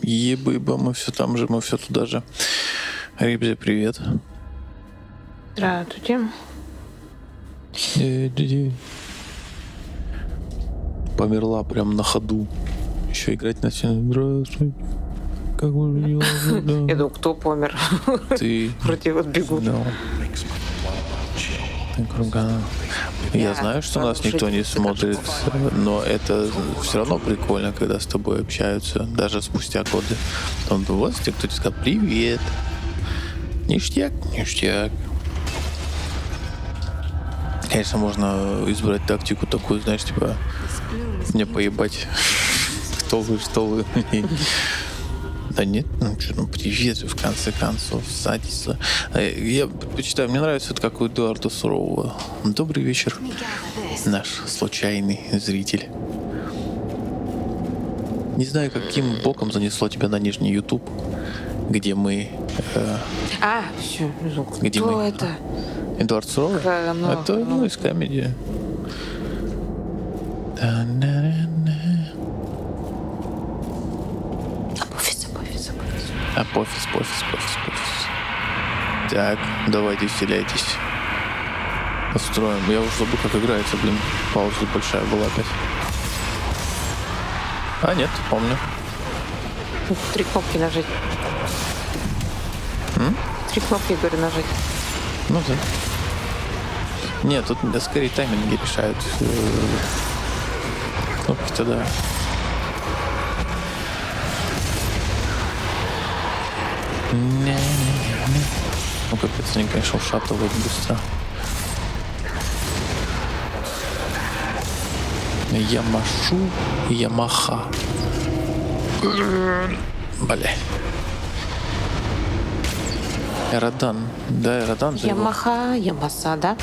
Ебыба, мы все там же, мы все туда же. Рибзе, привет. Здравствуйте. Померла прям на ходу. Еще играть начали. Здравствуй. Как вы дела? Я думаю, кто помер? Ты. Вроде вот бегут. Я знаю, что нас никто не смотрит, но это все равно прикольно, когда с тобой общаются, даже спустя годы. Там вот кто-то сказал «Привет». Ништяк, ништяк. Конечно, можно избрать тактику такую, знаешь, типа мне поебать, кто вы, что вы. Да нет, ну что, ну привет, в конце концов, садись. Я предпочитаю, мне нравится это как у Эдуарда Сурового. Добрый вечер, наш случайный зритель. Не знаю, каким боком занесло тебя на нижний YouTube, где мы... все, где кто мы? это? Эдуард Суровый? Это из комедии. Пофис. Так, давайте вселяйтесь. Построим. Я уже забыл, как играется, блин. Пауза большая была опять. Нет, помню. 3 кнопки нажать. 3 кнопки, говорю, нажать. Ну да. Нет, тут скорее тайминги решают. Кнопки-то да. Ну, капец, они, конечно, ушатывают быстро. Я машу, я маха. Бля. Эрадан. Да, Эрадан. Ямаха, Ямаса, да?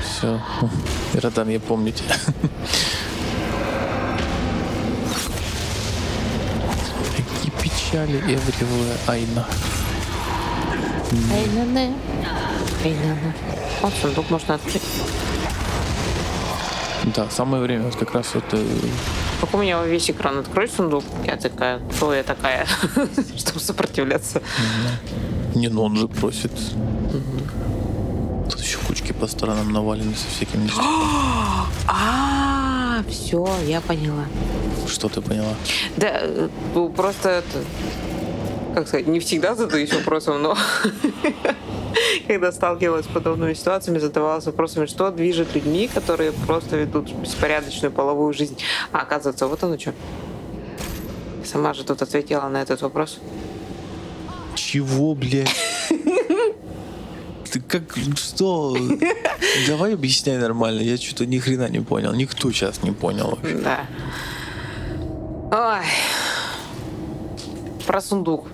Все. Эрадан, я помню тебя. Такие печали everywhere, Айна. Айна-не. Вот сундук можно открыть. Да, самое время, вот как раз это... Как у меня весь экран, открой сундук, я такая, кто я такая, чтобы сопротивляться. Не, ну он же просит. Тут еще кучки по сторонам навалены со всякими ништяками. Все, я поняла. Что ты поняла? Да, просто это, как сказать, не всегда задаюсь вопросом, но когда сталкивалась с подобными ситуациями, задавалась вопросами, что движет людьми, которые просто ведут беспорядочную половую жизнь. А оказывается, вот оно что. Сама же тут ответила на этот вопрос. Чего, блядь? Ты как, что? Давай объясняй нормально, я что-то ни хрена не понял. Никто сейчас не понял вообще. Да. Ой. Про сундук.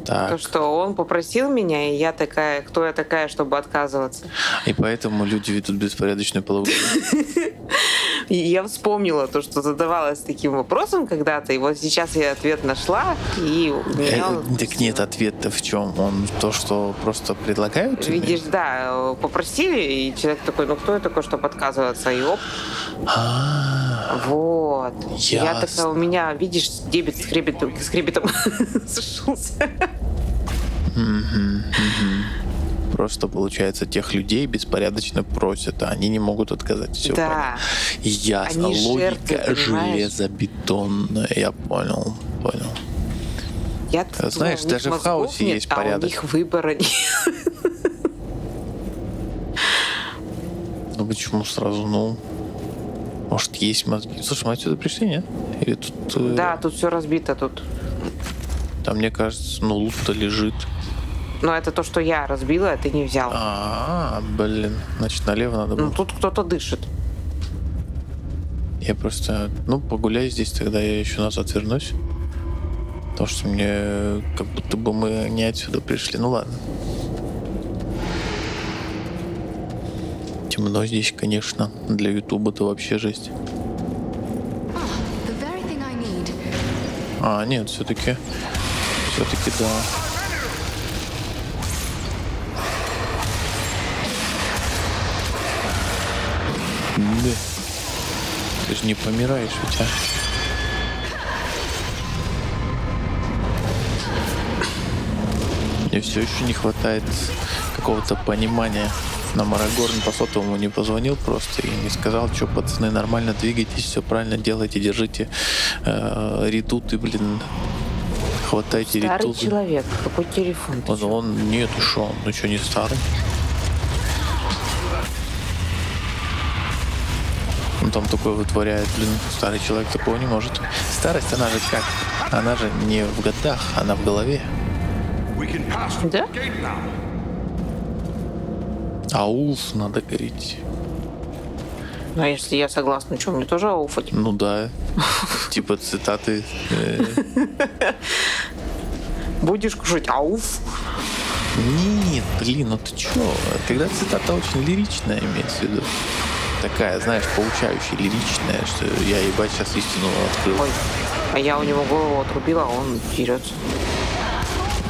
Так. То, что он попросил меня, и я такая, кто я такая, чтобы отказываться. И поэтому люди ведут беспорядочную половую жизнь. И я вспомнила то, что задавалась таким вопросом когда-то, и вот сейчас я ответ нашла, и у меня... Так нет, ответ-то в чем? Он то, что просто предлагают? Видишь, да, попросили, и человек такой, ну кто я такой, чтобы отказываться, и оп. Вот. Я такая, у меня, видишь, дебет с хребетом сошелся. Просто, получается, тех людей беспорядочно просят, а они не могут отказать. Все да. Ясно. Они Логика жертвы, железобетонная. Я понял. Я знаешь, думала, даже в хаосе нет, есть порядок. А у них выбора нет. Ну почему сразу? Ну, может, есть мозги. Слушай, мы отсюда пришли, нет? Или тут... Да, тут все разбито тут. Там, мне кажется, ну, лут-то лежит. Но это то, что я разбила, а ты не взял. Блин. Значит, налево надо было. Ну, тут кто-то дышит. Я просто... Ну, погуляю здесь, тогда я еще назад вернусь. Потому что мне... Как будто бы мы не отсюда пришли. Ну, ладно. Темно здесь, конечно. Для Ютуба-то вообще жесть. Нет, все-таки да. Да. Ты же не помираешь ведь, Мне все еще не хватает какого-то понимания. Нам Арагорн по сотовому не позвонил просто и не сказал, что, пацаны, нормально двигайтесь, все правильно делайте, держите редуты, блин. Хватайте Старый редуты. человек, какой телефон? Он нет, что, он что, не старый? Он там такое вытворяет, блин, старый человек такого не может. Старость, она же как? Она же не в годах, она в голове. Да? Ауф, надо говорить. Ну, а если я согласна, что, мне тоже ауфать? Ну да. Типа цитаты. Будешь кушать ауф? Нет, блин, ну ты чё? Когда цитата очень лиричная, имеется в виду. Такая, знаешь, поучающая, лиричная, что я ебать сейчас истину открыл. Ой, а я у него голову отрубила, а он дерется.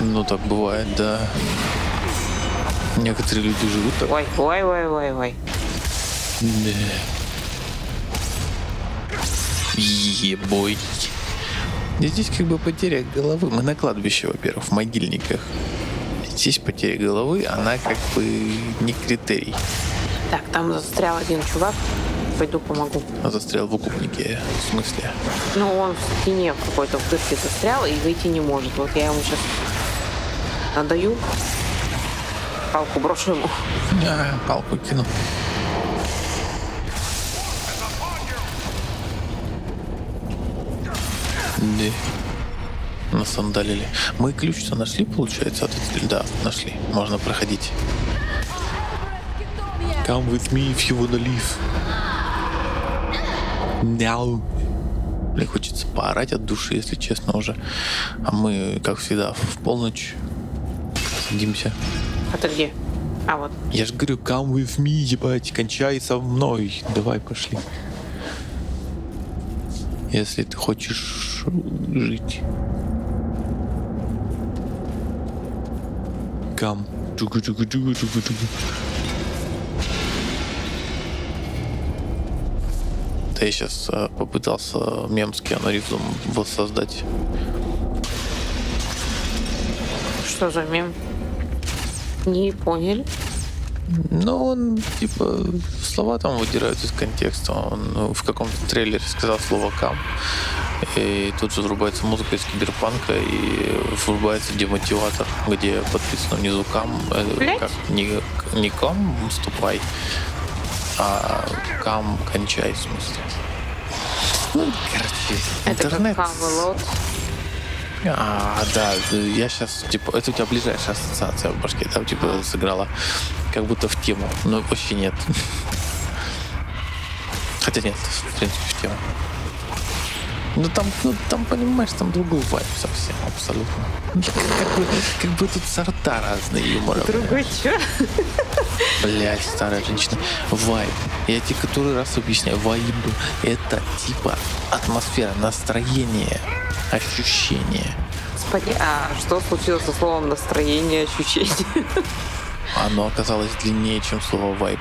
Ну так бывает, да. Некоторые люди живут так. Ой. Да. Ебой. И здесь как бы потеря головы. Мы на кладбище, во-первых, в могильниках. Здесь потеря головы, она как бы не критерий. Так, там застрял один чувак. Пойду помогу. Застрял в укупнике. В смысле? Ну, он в стене в какой-то в дырке застрял и выйти не может. Вот я ему сейчас надаю. Палку брошу ему. Палку кину. Да. Насандалили. Мы ключ-то нашли, получается, от этой... Да, нашли. Можно проходить. Come with me if you wanna live. Now. Мне хочется поорать от души, если честно, уже. А мы, как всегда, в полночь садимся. А ты где? А вот. Я же говорю, come with me, ебать, кончай со мной. Давай, пошли. Если ты хочешь жить. Come. Да, я сейчас попытался мем с Киану Ривзом воссоздать. Что за мем? Не поняли. Ну, он, типа, слова там выдирают из контекста. Он в каком-то трейлере сказал слово «кам». И тут же врубается музыка из киберпанка и врубается демотиватор, где подписано внизу «кам». Как не «кам» ступай, а «кам» кончай, в смысле. Ну, короче, Это интернет... как Камелот. Да, я сейчас, типа, это у тебя ближайшая ассоциация в башке, там, типа, сыграла как будто в тему, но вообще нет. Хотя нет, в принципе, в тему. Ну, там, понимаешь, там другой вайб совсем, абсолютно. Как бы тут сорта разные юмора. Другой чё? Блять, старая женщина. Вайб. Я тебе который раз объясняю. Вайб — это, типа, атмосфера, настроение, ощущение. Господи, а что случилось со словом настроение, ощущение? Оно оказалось длиннее, чем слово вайб.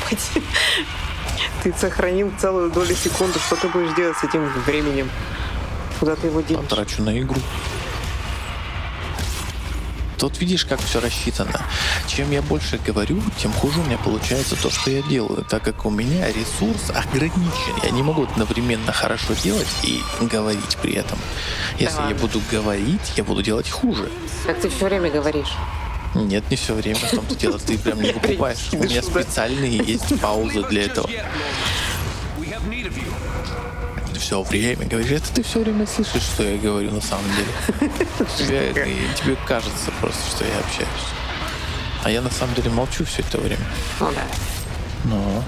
Ебать. Ты сохранил целую долю секунды. Что ты будешь делать с этим временем? Куда ты его денешь? Потрачу на игру. Тут видишь, как все рассчитано. Чем я больше говорю, тем хуже у меня получается то, что я делаю, так как у меня ресурс ограничен. Я не могу одновременно хорошо делать и говорить при этом. Если я буду говорить, я буду делать хуже. Так ты все время говоришь. Нет, не все время в том-то дело. Ты прям не покупаешь. У меня специальные есть паузы для этого. Все время говоришь. Это ты все время слышишь, что я говорю на самом деле. Тебе кажется просто, что я общаюсь. А я на самом деле молчу все это время. Ну да. Но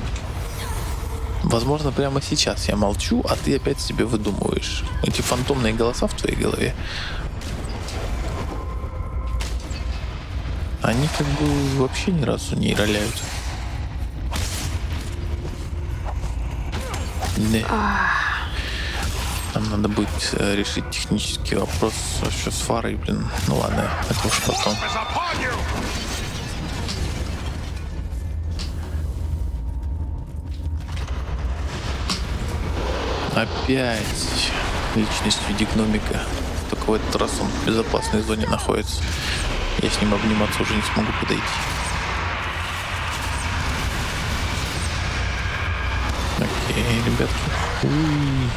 возможно, прямо сейчас я молчу, а ты опять себе выдумываешь. Эти фантомные голоса в твоей голове. Они как бы вообще ни разу не роляют. Нам надо будет решить технический вопрос еще с фарой, блин. Ну ладно, это уж потом. Опять личность в виде гномика. Только в этот раз он в безопасной зоне находится. Я с ним обниматься уже не смогу подойти. Окей, ребятки. Уй.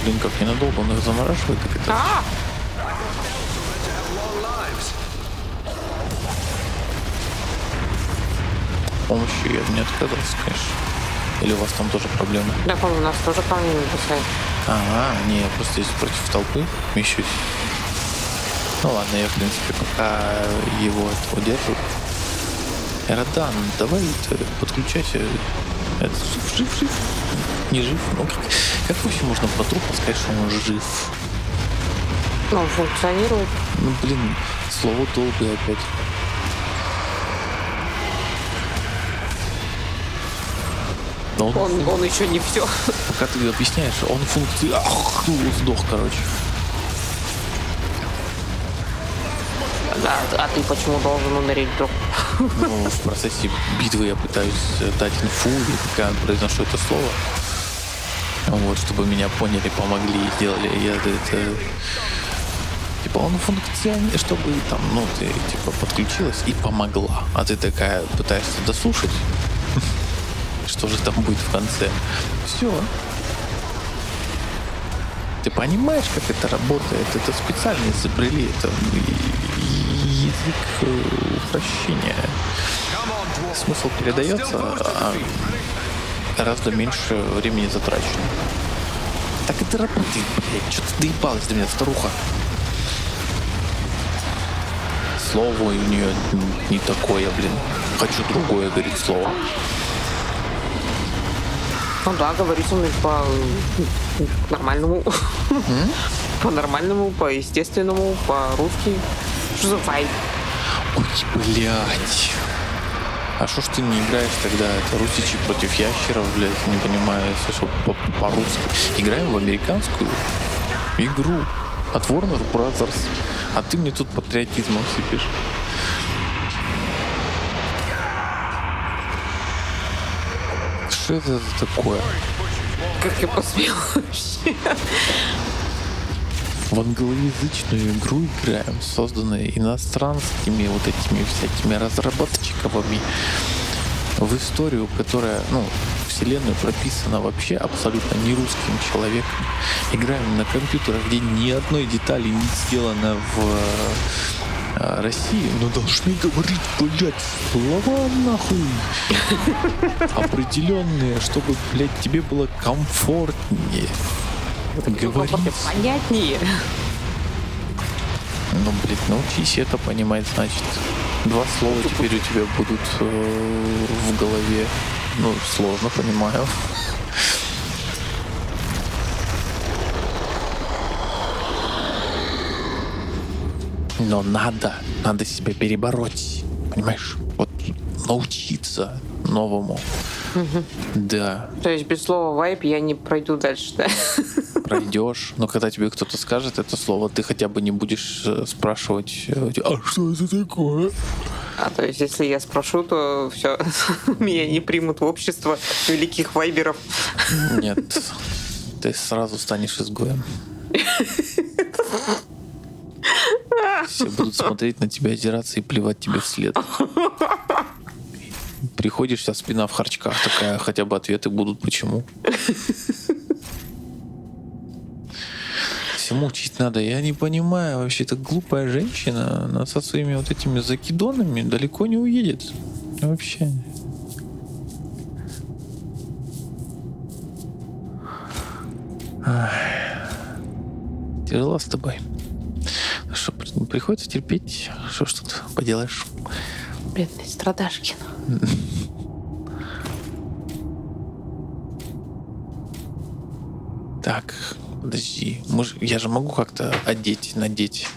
Блин, как ненадолго он их замораживает, так это... Помощи я не отказался, конечно. Или у вас там тоже проблемы? Да, помню, у нас тоже камни не бросают. Ага, не, я просто здесь против толпы мещусь. Ну ладно, я в принципе пока его удержу. Эрадан, давай подключайся. Это жив. Не жив. Ну как вообще можно про трупа сказать, что он жив? Ну, он функционирует. Ну блин, слово долгое опять. Но он еще не все. Пока ты объясняешь, он функции... сдох, короче. Да, а ты почему должен умереть вдруг? Ну, в процессе битвы я пытаюсь дать инфу, и пока произношу это слово, вот, чтобы меня поняли, помогли и сделали. Я это... Типа он функционирует, чтобы там, ну, ты типа подключилась и помогла. А ты такая пытаешься дослушать. Что же там будет в конце? Все. Ты понимаешь, как это работает? Это специально изобрели. Это язык упрощения. Смысл передается, а гораздо меньше времени затрачено. Так это работает, блядь. Что ты доебалась до меня, старуха? Слово у нее не такое, блин. Хочу другое, говорит слово. Ну да, говорит он по нормальному. По нормальному, по естественному, по-русски. Что за файт? Ой, блядь. А что ж ты не играешь тогда? Это русичи против ящеров, блядь, не понимаю, если что по-русски. Играем в американскую игру от Warner Brothers. А ты мне тут патриотизмом сыпешь. Что это такое? Как я посмел вообще? В англоязычную игру играем, созданную иностранскими вот этими всякими разработчиками, в историю, которая, ну, вселенную прописана вообще абсолютно не русским человеком. Играем на компьютерах, где ни одной детали не сделано в России, но должны говорить, блядь, слова нахуй определенные, чтобы, блядь, тебе было комфортнее. Говорить. Понятнее. Ну, блядь, научись это понимать, значит. 2 слова теперь у тебя будут в голове. Ну, сложно, понимаю. Но надо себя перебороть, понимаешь? Вот научиться новому. Да. То есть без слова вайп я не пройду дальше, да? Пройдешь, но когда тебе кто-то скажет это слово, ты хотя бы не будешь спрашивать, а что это такое? А то есть если я спрошу, то все, меня не примут в общество великих вайберов. Нет, ты сразу станешь изгоем. Все будут смотреть на тебя, озираться и плевать тебе вслед. Приходишь, вся спина в харчках такая, хотя бы ответы будут почему. Всему учить надо. Я не понимаю, вообще эта глупая женщина, она со своими вот этими закидонами далеко не уедет. Вообще. Ах. Тяжело с тобой. Что, приходится терпеть? Что ж тут поделаешь? Бедный Страдашкин. Так, подожди. Я же могу как-то надеть.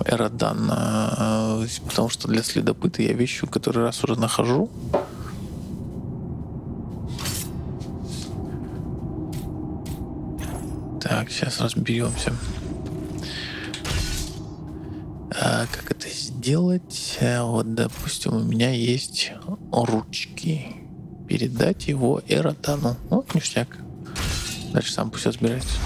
Эрадан. Потому что для следопыта я вещи который раз уже нахожу. Так, сейчас разберемся. Как это сделать? Вот, допустим, у меня есть ручки. Передать его Эротану. Вот ништяк. Дальше сам пусть разбирается.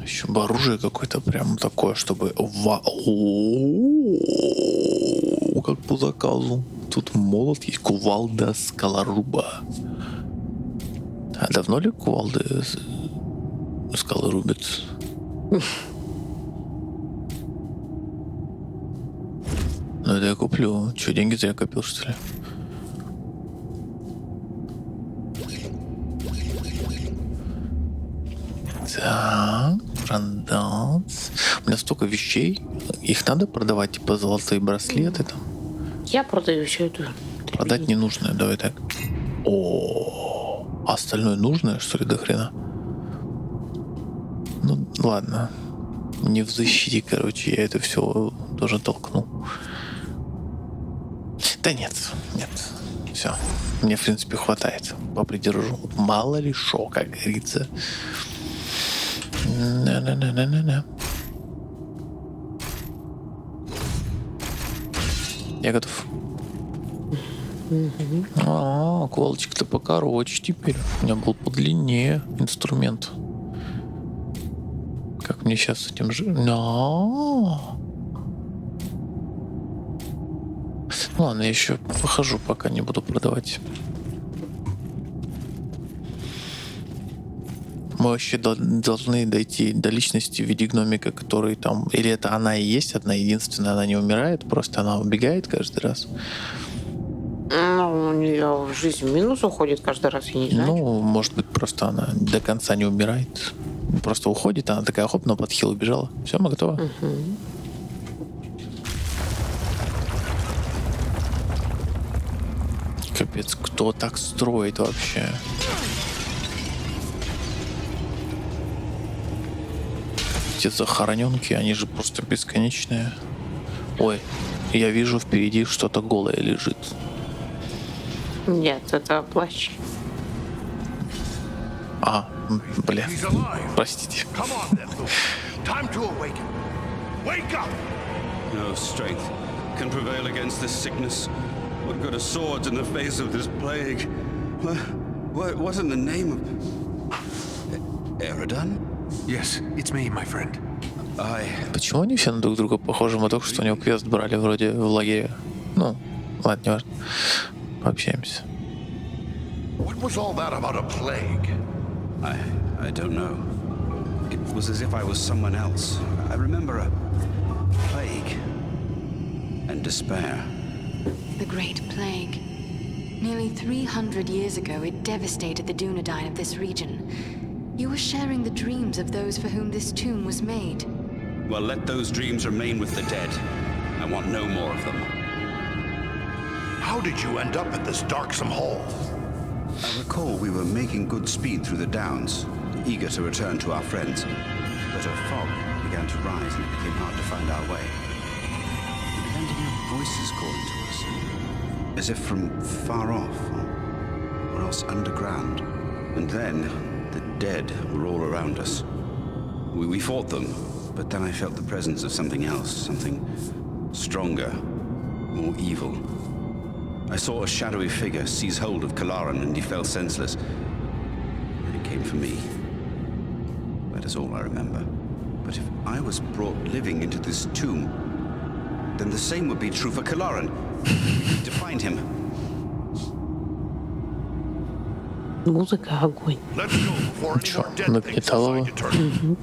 Еще бы оружие какое-то прям такое, чтобы... Как по заказу. Тут молот есть. Кувалда скалоруба. А давно ли кувалды скалы рубят? Ну это я куплю. Че, деньги зря копил, что ли? Так, продать. У меня столько вещей. Их надо продавать, типа золотые браслеты там. Я продаю все это. Продать ненужное, давай так. О, а остальное нужное, что ли, до хрена? Ну, ладно. Не в защите, короче, я это все тоже толкну. Да нет. Все. Мне, в принципе, хватает. Попридержу. Мало ли шо, как говорится. На-на-на-на-на-на. Я готов. Квалочек-то покороче теперь. У меня был подлиннее инструмент. Как мне сейчас с этим жить? Ладно, я еще похожу, пока не буду продавать. Мы вообще должны дойти до личности видеогномика, который там... Или это она и есть одна единственная, она не умирает, просто она убегает каждый раз. Ну, у нее жизнь в минус уходит каждый раз, я не знаю. Ну, может быть, просто она до конца не умирает. Просто уходит, она такая, хоп, на подхил убежала. Все, мы готовы. Капец, кто так строит вообще? Эти захороненки, они же просто бесконечные. Ой, я вижу впереди что-то голое лежит. Нет, это плащ. А, бля, простите. No strength can prevail against this sickness. What good are swords in the face of this plague? What in the name of... Eridan? Yes, it's me, my friend. Почему они все на друг друга похожи? Мы только что у него квест брали вроде в лагере. Ну, ладно, не важно. Пообщаемся. What was all that about a plague? I don't know. It was as if I was someone else. I remember a plague and despair. The Great Plague. Nearly 300 years ago, it devastated the Dunedain of this region. You were sharing the dreams of those for whom this tomb was made. Well, let those dreams remain with the dead. I want no more of them. How did you end up at this darksome hole? I recall we were making good speed through the downs, eager to return to our friends. But a fog began to rise and it became hard to find our way. We began to hear voices calling to us, as if from far off, or else underground. And then the dead were all around us. We fought them, but then I felt the presence of something else, something stronger, more evil. I saw a shadowy figure seize hold of Kalaran and he fell senseless. And it came for me. That is all I remember. But if I was brought living into this tomb, then the same would be true for Kalaran. We need to find him. Музыка, огонь. Let's go before any Чё, more dead things нагнетало decide to turn.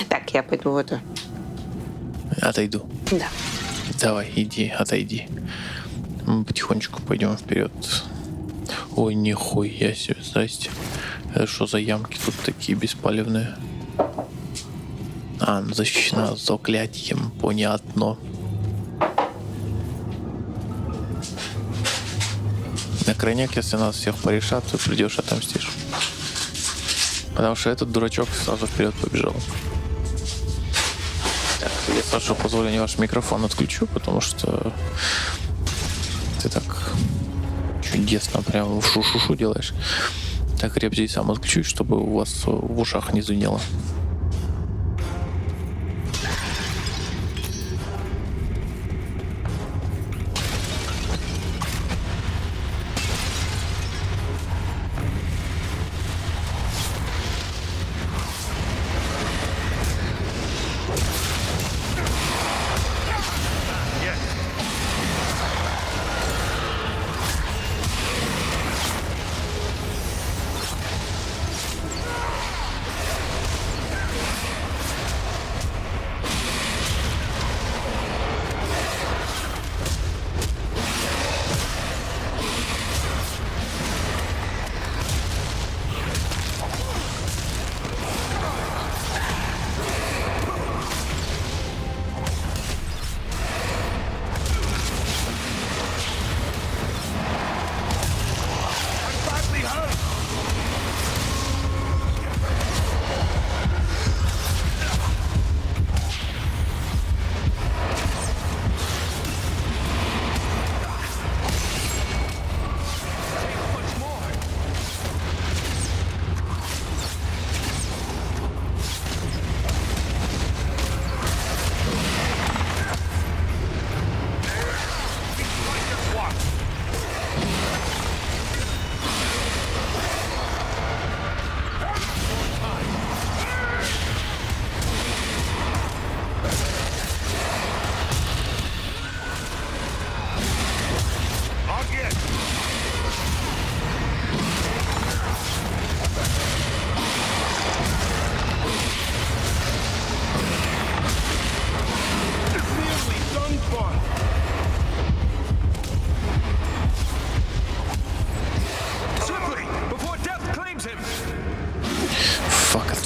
Так, я пойду в это. Отойду. Да. Давай, иди, отойди. Мы потихонечку пойдем вперед. Ой, нихуя себе, здрасте. Это что за ямки тут такие бесполезные? А, защищена заклятием, понятно. На крайняк, если нас всех порешат, то придешь отомстишь. Потому что этот дурачок сразу вперед побежал. Так, я, с вашего позволения, ваш микрофон отключу, потому что ты так чудесно прям в шу-шу-шу делаешь. Так, ребзи сам отключить, чтобы у вас в ушах не звенело.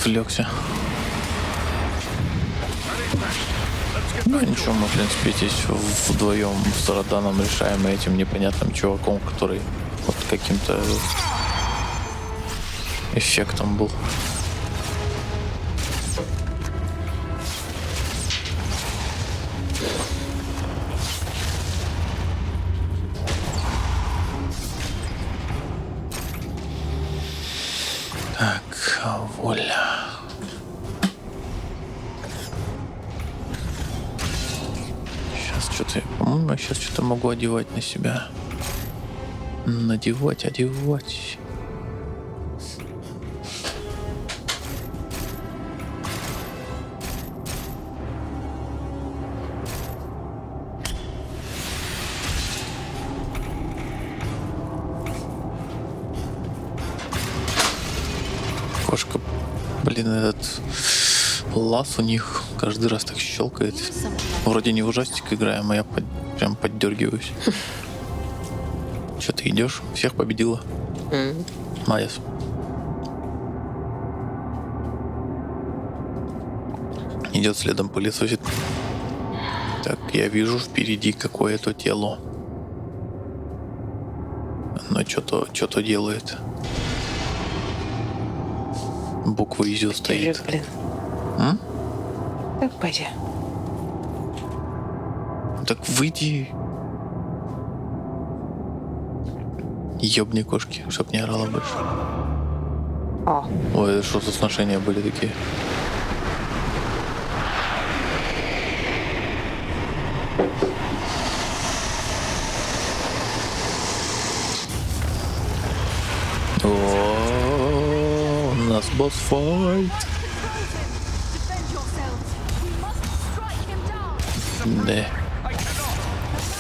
Отвлекся. Ну ничего, мы в принципе здесь вдвоем с Роданом решаем этим непонятным чуваком, который вот каким-то эффектом был. Так, воля. Сейчас что-то, по-моему, я сейчас что-то могу одевать на себя. Надевать, одевать. Кошка, блин, этот лаз у них каждый раз так щелкает. Вроде не в ужастик играем, а я прям поддергиваюсь. Че ты идешь? Всех победила. Молодец. Идет следом, пылесосит. Так, я вижу впереди какое-то тело. Оно что-то делает. Буква Изю стоит. Блин. Так, пойди. Так выйди. Ёбни кошки, чтоб не орала больше. О. Ой, это что за сношения были такие? О, у нас босс-файт. Да.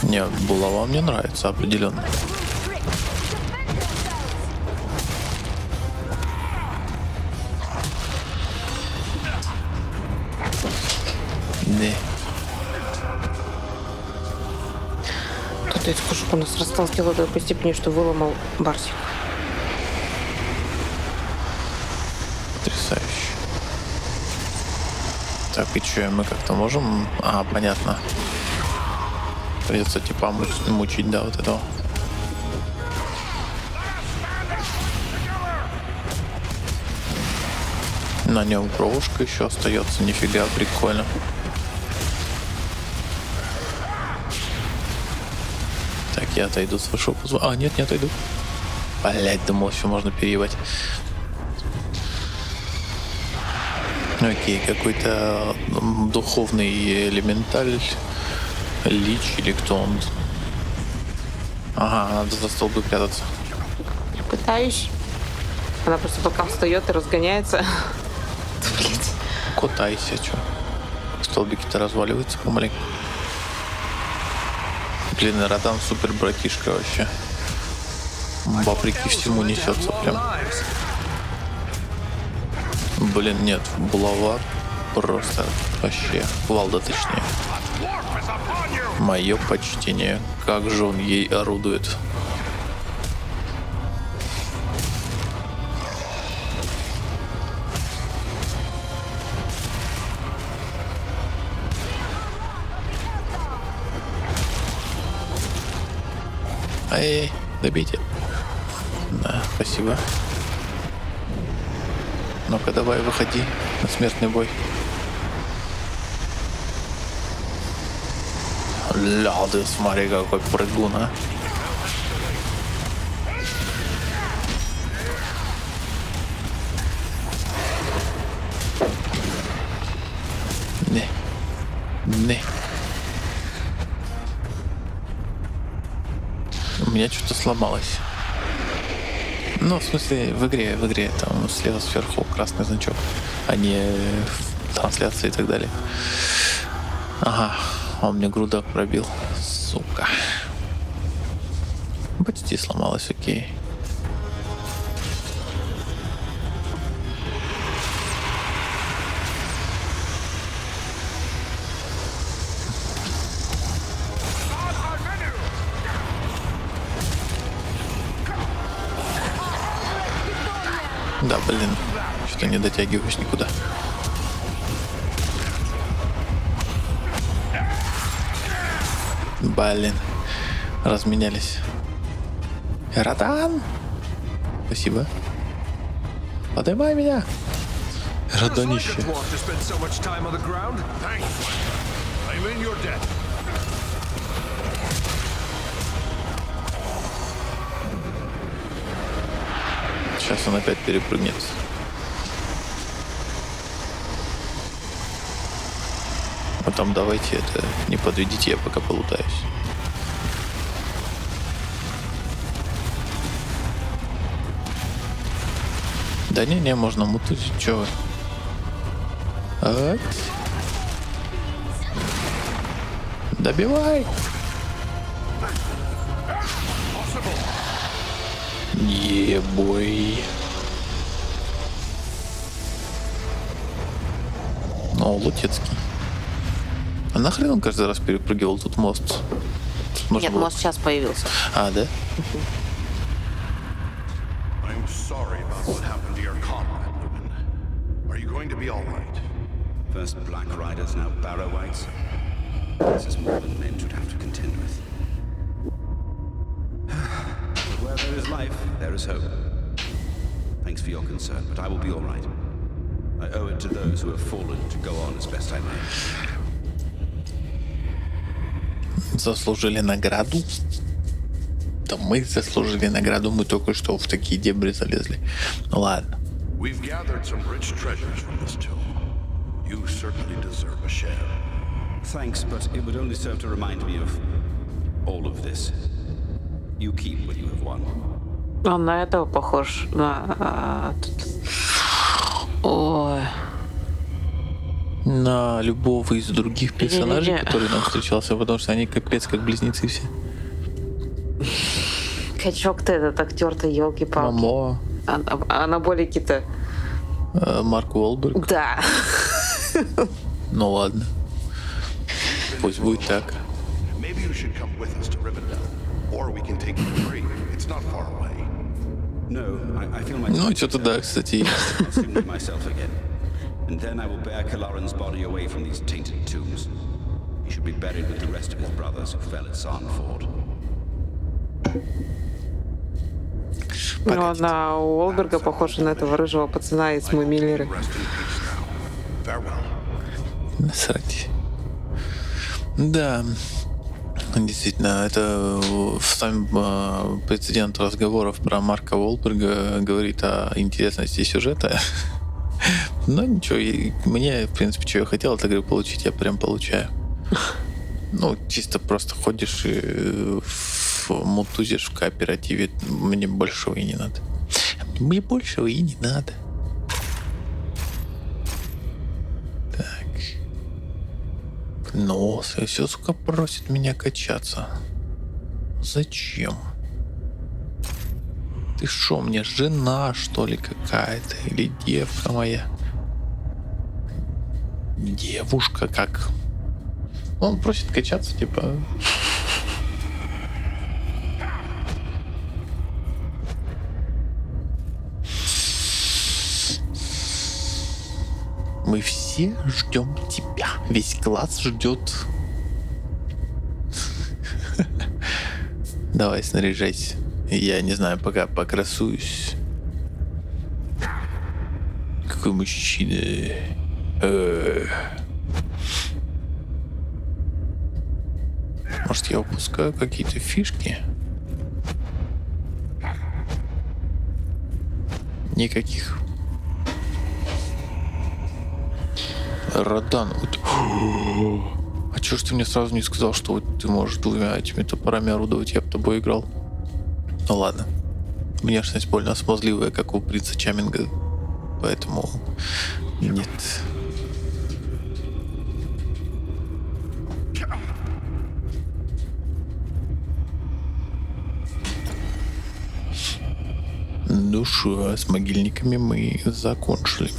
Не, булава мне нравится определенно. Да. Тут этот кошек у нас расталкивал до такой степени, что выломал барсик. Потрясающе. Так, и что, мы как-то можем... А, понятно. Придется типа мучить, да, вот этого. На нем кровушка еще остается, нифига, прикольно. Так, я отойду с вашего позволения. А, нет, не отойду. Блять, думал, еще можно переебать. Окей, какой-то духовный элементаль, лич или кто он. Ага, надо за столбы прятаться. Пытаюсь. Она просто пока встает и разгоняется. Блять. Катайся, чё. Столбики-то разваливаются помаленьку. Блин, Радан супер братишка вообще. Вопреки всему несется прям. Блин, нет, булава просто вообще. Кувалда точнее. Мое почтение. Как же он ей орудует. Эй, добейте. Да, спасибо. Ну-ка, давай, выходи на смертный бой. Ля, ты смотри, какой прыгун, а. Не. У меня что-то сломалось. Ну, в смысле, в игре, там слева сверху красный значок, а не в трансляции и так далее. Ага, он мне грудак пробил, сука. Почти сломалось, окей. Да, блин, что-то не дотягиваешь никуда. Блин, разменялись. Радан! Спасибо. Поднимай меня! Раданище. Сейчас он опять перепрыгнет. Потом давайте это не подведите, я пока полутаюсь. Да не, можно мутить, чё вы. Добивай! Ебой. О, Лутецкий. А нахрен он каждый раз перепрыгивал тут мост? Нет, мост сейчас появился. А, да? I'm sorry about what happened to your comrade, Lewin. Are you going to be all right? First black riders, now barrow whites. This is more than men should have to contend with. But where there is life, there is hope. Thanks for your concern, but I will be all right. I owe it to those who have fallen to go on as best I may. Заслужили награду? Да мы заслужили награду, мы только что в такие дебри залезли. Ну ладно. We've gathered some rich treasures from this tomb. You certainly deserve a share. Thanks, but it would only serve to remind me of all of this. You keep what you have won. Он на этого похож. Ой. На любого из других персонажей, Не-не-не. который нам встречался, потому что они капец как близнецы все. Качок-то этот актер-то, елки-палки. Мамо, Анаболики-то. Марк Уолберг. Да. Ну ладно. Пусть будет так. Maybe you should come with us to Rivendell, or we can take you free. It's not far away. No, I feel myself. Ну, что-то да, кстати, есть. I'll soon be myself again. And then I will bear Kalaran's body away from these tainted tombs. He should be buried with the rest of his brothers who fell at Sarnford. Ну, на Уолберга похож на этого рыжего пацана из «Мы Миллеры». Rest in peace now. Farewell. Насрать. Да. Действительно, это сам прецедент разговоров про Марка Уолберга говорит о интересности сюжета. Но ничего, мне, в принципе, что я хотел от игры получить, я прям получаю. Ну, чисто просто ходишь и мутузишь в кооперативе. Мне большего и не надо. Мне большего и не надо. Так. Нос, и все, сука, просит меня качаться. Зачем? Ты шо, мне жена, что ли, какая-то? Или девка моя? Девушка как? Он просит качаться, типа... Мы все ждем тебя. Весь класс ждет. Давай, снаряжайся. Я не знаю, пока покрасуюсь. Какой мужчина. Может, я упускаю какие-то фишки? Никаких. Родан. А чё ж ты мне сразу не сказал, что вот ты можешь двумя этими топорами орудовать? Я бы тобой играл. Ну ладно. Внешность больно смазливая, как у принца Чаминга. Поэтому нет. Ну шо, с могильниками мы закончили.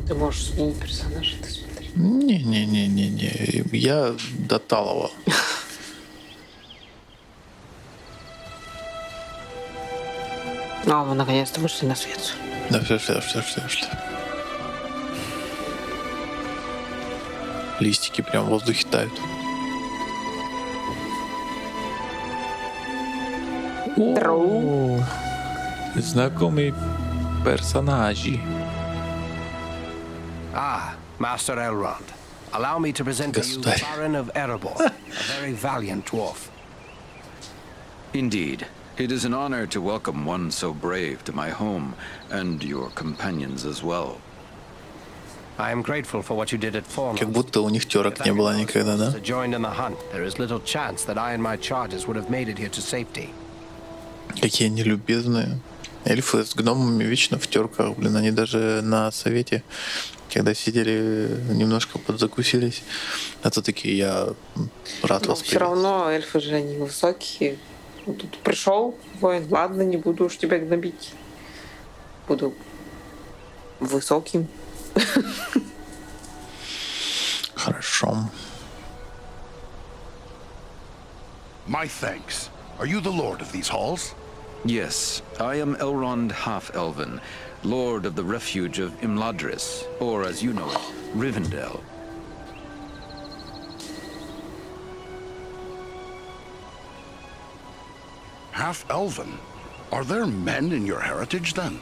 Ты можешь сменить персонажа, ты смотри. Не-не-не-не-не. Я до талого. А, мы наконец-то вышли на свет. Да, все. Листики прям в воздухе тают. О, знакомые персонажи. Ah, Master Elrond. Allow me to present to you the Baron of Erebor, a very valiant dwarf. Indeed. It is an honor to welcome one so brave to my home, and your companions as well. I am grateful for what you did at Fornos. Как будто у них терок не было никогда, да? Joined in the hunt, there is little chance that I and my charges would have made it here to safety. Какие они любезные. Эльфы с гномами вечно в терках, блин, они даже на совете, когда сидели, немножко подзакусились. А то такие, я рад вас все равно эльфы же они высокие. Вот тут пришел воин, ладно, не буду уж тебя гнобить. Буду высоким. Хорошо. My thanks. Are you the lord of these halls? Yes, I am Elrond Half-Elven, lord of the refuge of Imladris, or as you know it, Rivendell. Half-elven? Are there men in your heritage, then?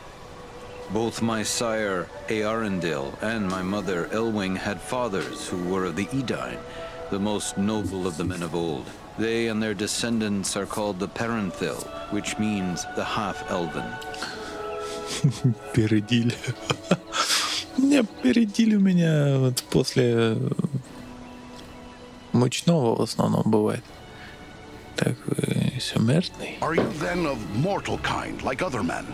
Both my sire, Earendil, and my mother, Elwing, had fathers who were of the Edain, the most noble of the men of old. They and their descendants are called the Parenthil, which means the Half-Elven. Передили. Не, передили меня вот после мучного в основном бывает. Так вы смертный? Are you then of mortal kind, like other men?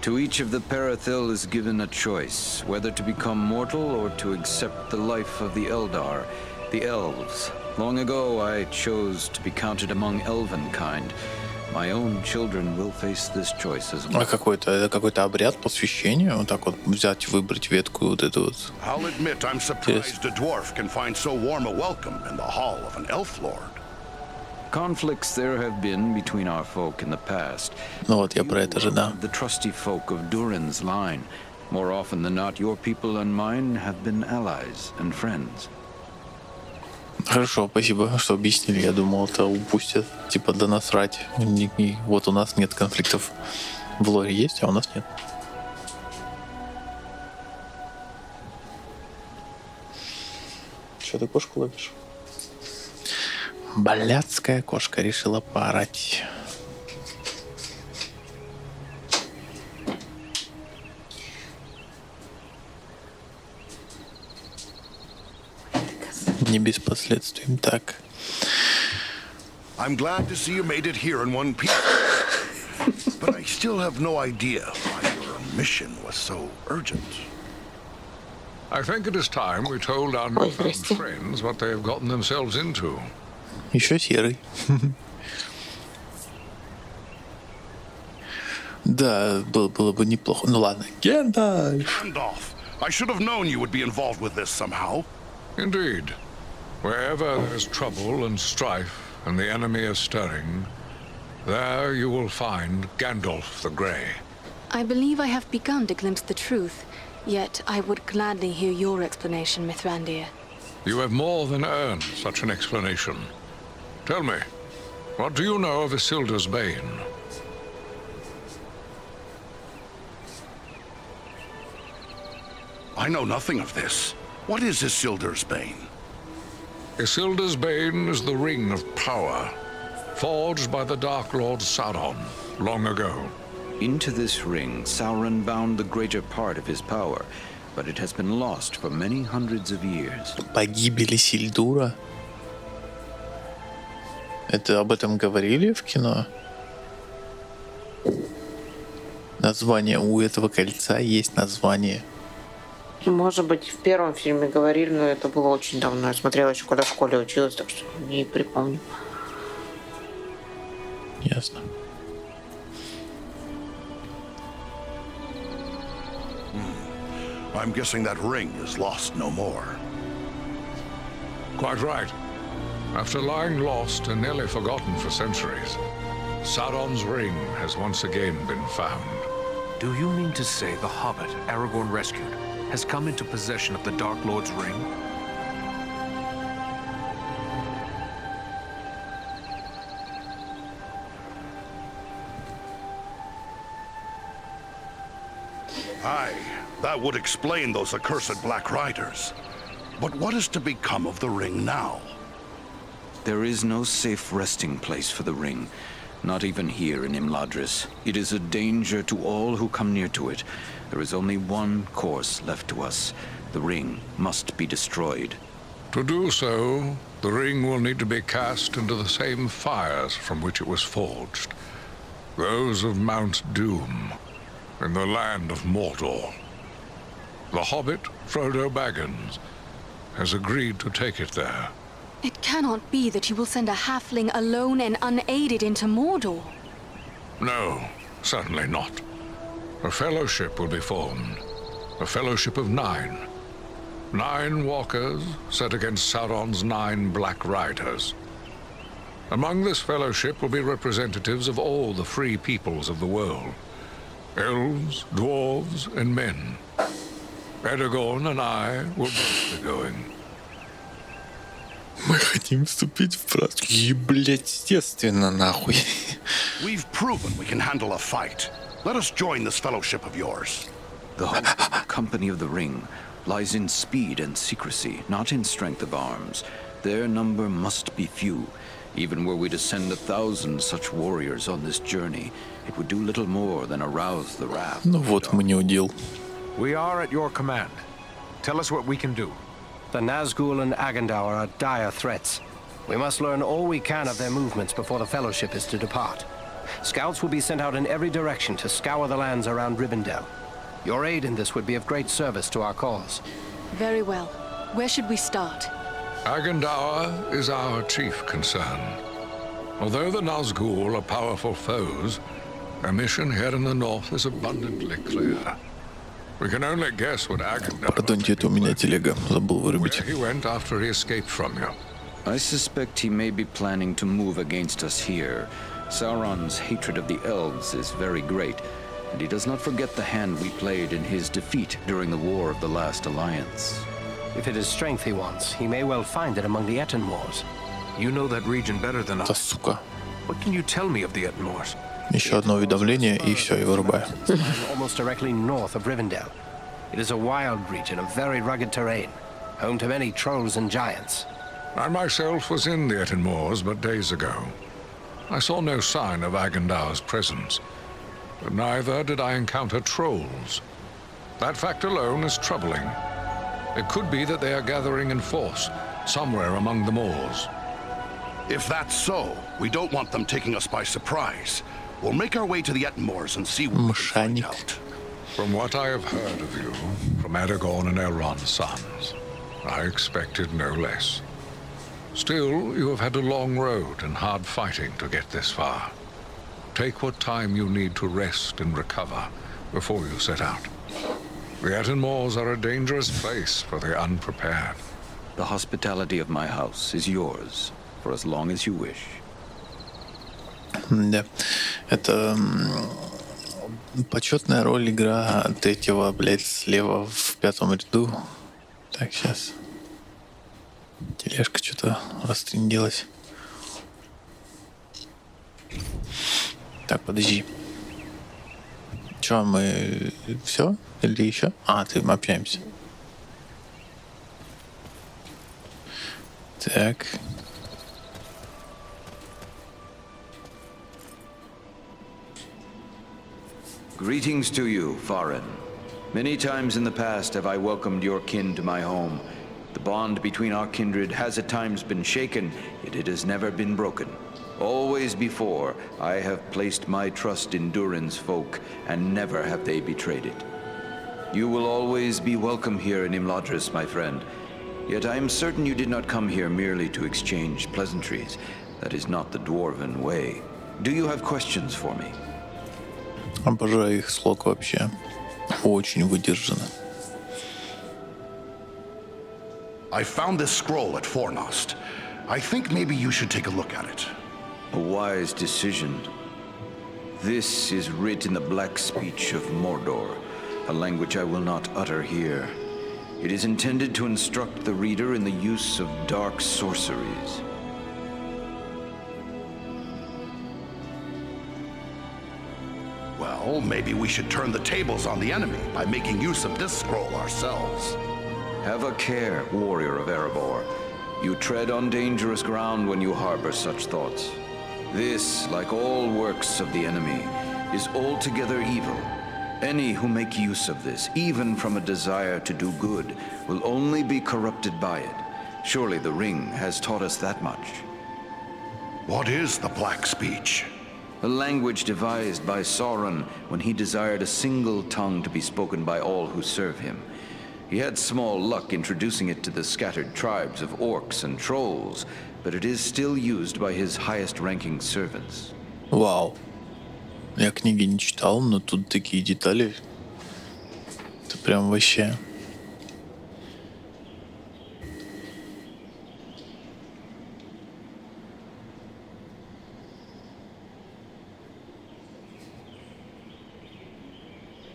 To each of the Parathil is given a choice, whether to become mortal or to accept the life of the Eldar, the elves. Long ago I chose to be counted among elven kind. My own children will face this choice as well. А это какой-то обряд посвящения? Вот так вот взять, выбрать ветку вот эту вот. I'll admit I'm surprised a dwarf can find so warm a welcome in the hall of an elf lord. Conflicts there have been between our folk in the past. Ну вот, я про это же, да. The trusty folk of Durin's line. More often than not, your people and mine have been allies and friends. Хорошо, спасибо, что объяснили. Я думал, это упустят. Типа, да насрать. Вот у нас нет конфликтов. В лоре есть, а у нас нет. Что ты кошку ловишь? Блядская кошка решила поорать. Не без последствий. Так. I'm glad to see you made it here in one piece. But I still have no idea why your mission was so urgent. I think it is time we told our newfound friends what they have gotten themselves into. Еще серый. Да, было бы неплохо. Ну ладно. Гендальф. Gandalf, I should have known you would be involved with this somehow. Indeed. Wherever there's trouble and strife and the enemy is stirring, there you will find Gandalf the Grey. I believe I have begun to glimpse the truth, yet I would gladly hear your explanation, Mithrandir. You have more than earned such an explanation. Tell me, what do you know of Isildur's Bane? I know nothing of this. What is Isildur's Bane? Isildur's Bane is the ring of power, forged by the Dark Lord Sauron long ago. Into this ring, Sauron bound the greater part of his power, but it has been lost for many hundreds of years. Погибель Исильдура. Это об этом говорили в кино? Название у этого кольца есть название. Может быть, в первом фильме говорили, но это было очень давно. Я смотрела еще, когда в школе училась, так что не припомню. Ясно. I'm guessing that ring is lost no more. Quite right. After lying lost and nearly forgotten for centuries, Sauron's ring has once again been found. Do you mean to say the hobbit Aragorn rescued has come into possession of the Dark Lord's ring? Aye, that would explain those accursed Black Riders. But what is to become of the ring now? There is no safe resting place for the ring, not even here in Imladris. It is a danger to all who come near to it. There is only one course left to us. The ring must be destroyed. To do so, the ring will need to be cast into the same fires from which it was forged. Those of Mount Doom, in the land of Mordor. The hobbit, Frodo Baggins, has agreed to take it there. It cannot be that you will send a halfling alone and unaided into Mordor. No, certainly not. A fellowship will be formed. A fellowship of 9. 9 walkers set against Sauron's 9 Black Riders. Among this fellowship will be representatives of all the free peoples of the world. Elves, dwarves, and men. Aragorn and I will both be going. Мы хотим вступить в практику. И, блядь, естественно, нахуй. We've proven we can handle a fight. Let us join this fellowship of yours. The whole company of the ring lies in speed and secrecy, not in strength of arms. Their number must be few. Even were we to send 1,000 such warriors on this journey, it would do little more than arouse the wrath. Ну вот мы не удел. We are at your command. Tell us what we can do. The Nazgul and Agandaur are dire threats. We must learn all we can of their movements before the Fellowship is to depart. Scouts will be sent out in every direction to scour the lands around Rivendell. Your aid in this would be of great service to our cause. Very well. Where should we start? Agandaur is our chief concern. Although the Nazgul are powerful foes, our mission here in the north is abundantly clear. We can only guess what Agandaur... Пардоньте, это у меня телега. Забыл вырубить. Where he went after he escaped from you. I suspect he may be planning to move against us here. Sauron's hatred of the elves is very great, and he does not forget the hand we played in his defeat during the War of the Last Alliance. If it is strength he wants, he may well find it among the Etten Wars. You know that region better than Да, us. сука. What can you tell me of the Etten Wars? Еще одно уведомление, и все, и вырубаю. Almost directly north of Rivendell. It is a wild region of very rugged terrain, home to many trolls and giants. I myself was in the Etten Moors but days ago. I saw no sign of Agendaur's presence, but neither did I encounter trolls. That fact alone is troubling. It could be that they are gathering in force, somewhere among the moors. If that's so, we don't want them taking us by surprise. We'll make our way to the Ettenmoors and see what we can find out. From what I have heard of you, from Aragorn and Elrond's sons, I expected no less. Still, you have had a long road and hard fighting to get this far. Take what time you need to rest and recover before you set out. The Etten Moors are a dangerous place for the unprepared. The hospitality of my house is yours for as long as you wish. Да. Это почетная роль игра третьего, блядь, слева в 5-м ряду. Так, сейчас. Тележка что-то растрындилась. Так, подожди. Че, мы все? Или еще? А, мы общаемся. Так. Greetings to you, Farin. Many times in the past have I welcomed your kin to my home. The bond between our kindred has at times been shaken, yet it has never been broken. Always before, I have placed my trust in Durin's folk, and never have they betrayed it. You will always be welcome here in Imladris, my friend. Yet I am certain you did not come here merely to exchange pleasantries. That is not the dwarven way. Do you have questions for me? Обожаю их слог вообще. Очень выдержанно. I found this scroll at Fornost. I think maybe you should take a look at it. A wise decision. This is writ in the black speech of Mordor, a language I will not utter here. It is intended to instruct the reader in the use of dark sorceries. Well, maybe we should turn the tables on the enemy by making use of this scroll ourselves. Have a care, warrior of Erebor. You tread on dangerous ground when you harbor such thoughts. This, like all works of the enemy, is altogether evil. Any who make use of this, even from a desire to do good, will only be corrupted by it. Surely the ring has taught us that much. What is the black speech? A language devised by Sauron when he desired a single tongue to be spoken by all who serve him. He had small luck introducing it to the scattered tribes of orcs and trolls, but it is still used by his highest-ranking servants. Вау. Я книги не читал, но тут такие детали. Это прям вообще.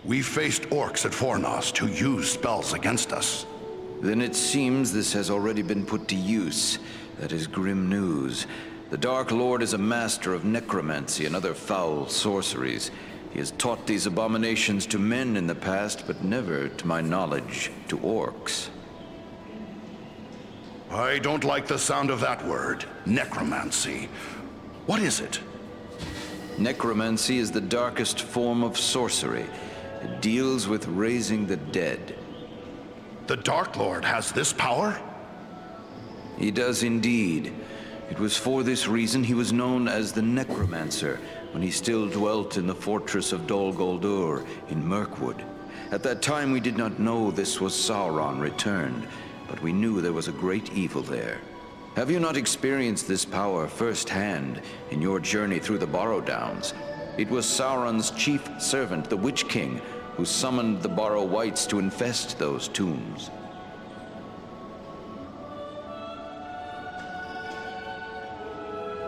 We faced orcs at Fornost who used spells against us. Then it seems this has already been put to use. That is grim news. The Dark Lord is a master of necromancy and other foul sorceries. He has taught these abominations to men in the past, but never, to my knowledge, to orcs. I don't like the sound of that word, necromancy. What is it? Necromancy is the darkest form of sorcery. It deals with raising the dead. The Dark Lord has this power? He does indeed. It was for this reason he was known as the Necromancer when he still dwelt in the fortress of Dol Guldur in Mirkwood. At that time we did not know this was Sauron returned, but we knew there was a great evil there. Have you not experienced this power firsthand in your journey through the Borrow Downs? It was Sauron's chief servant, the Witch King, who summoned the Borrow Wights to infest those tombs.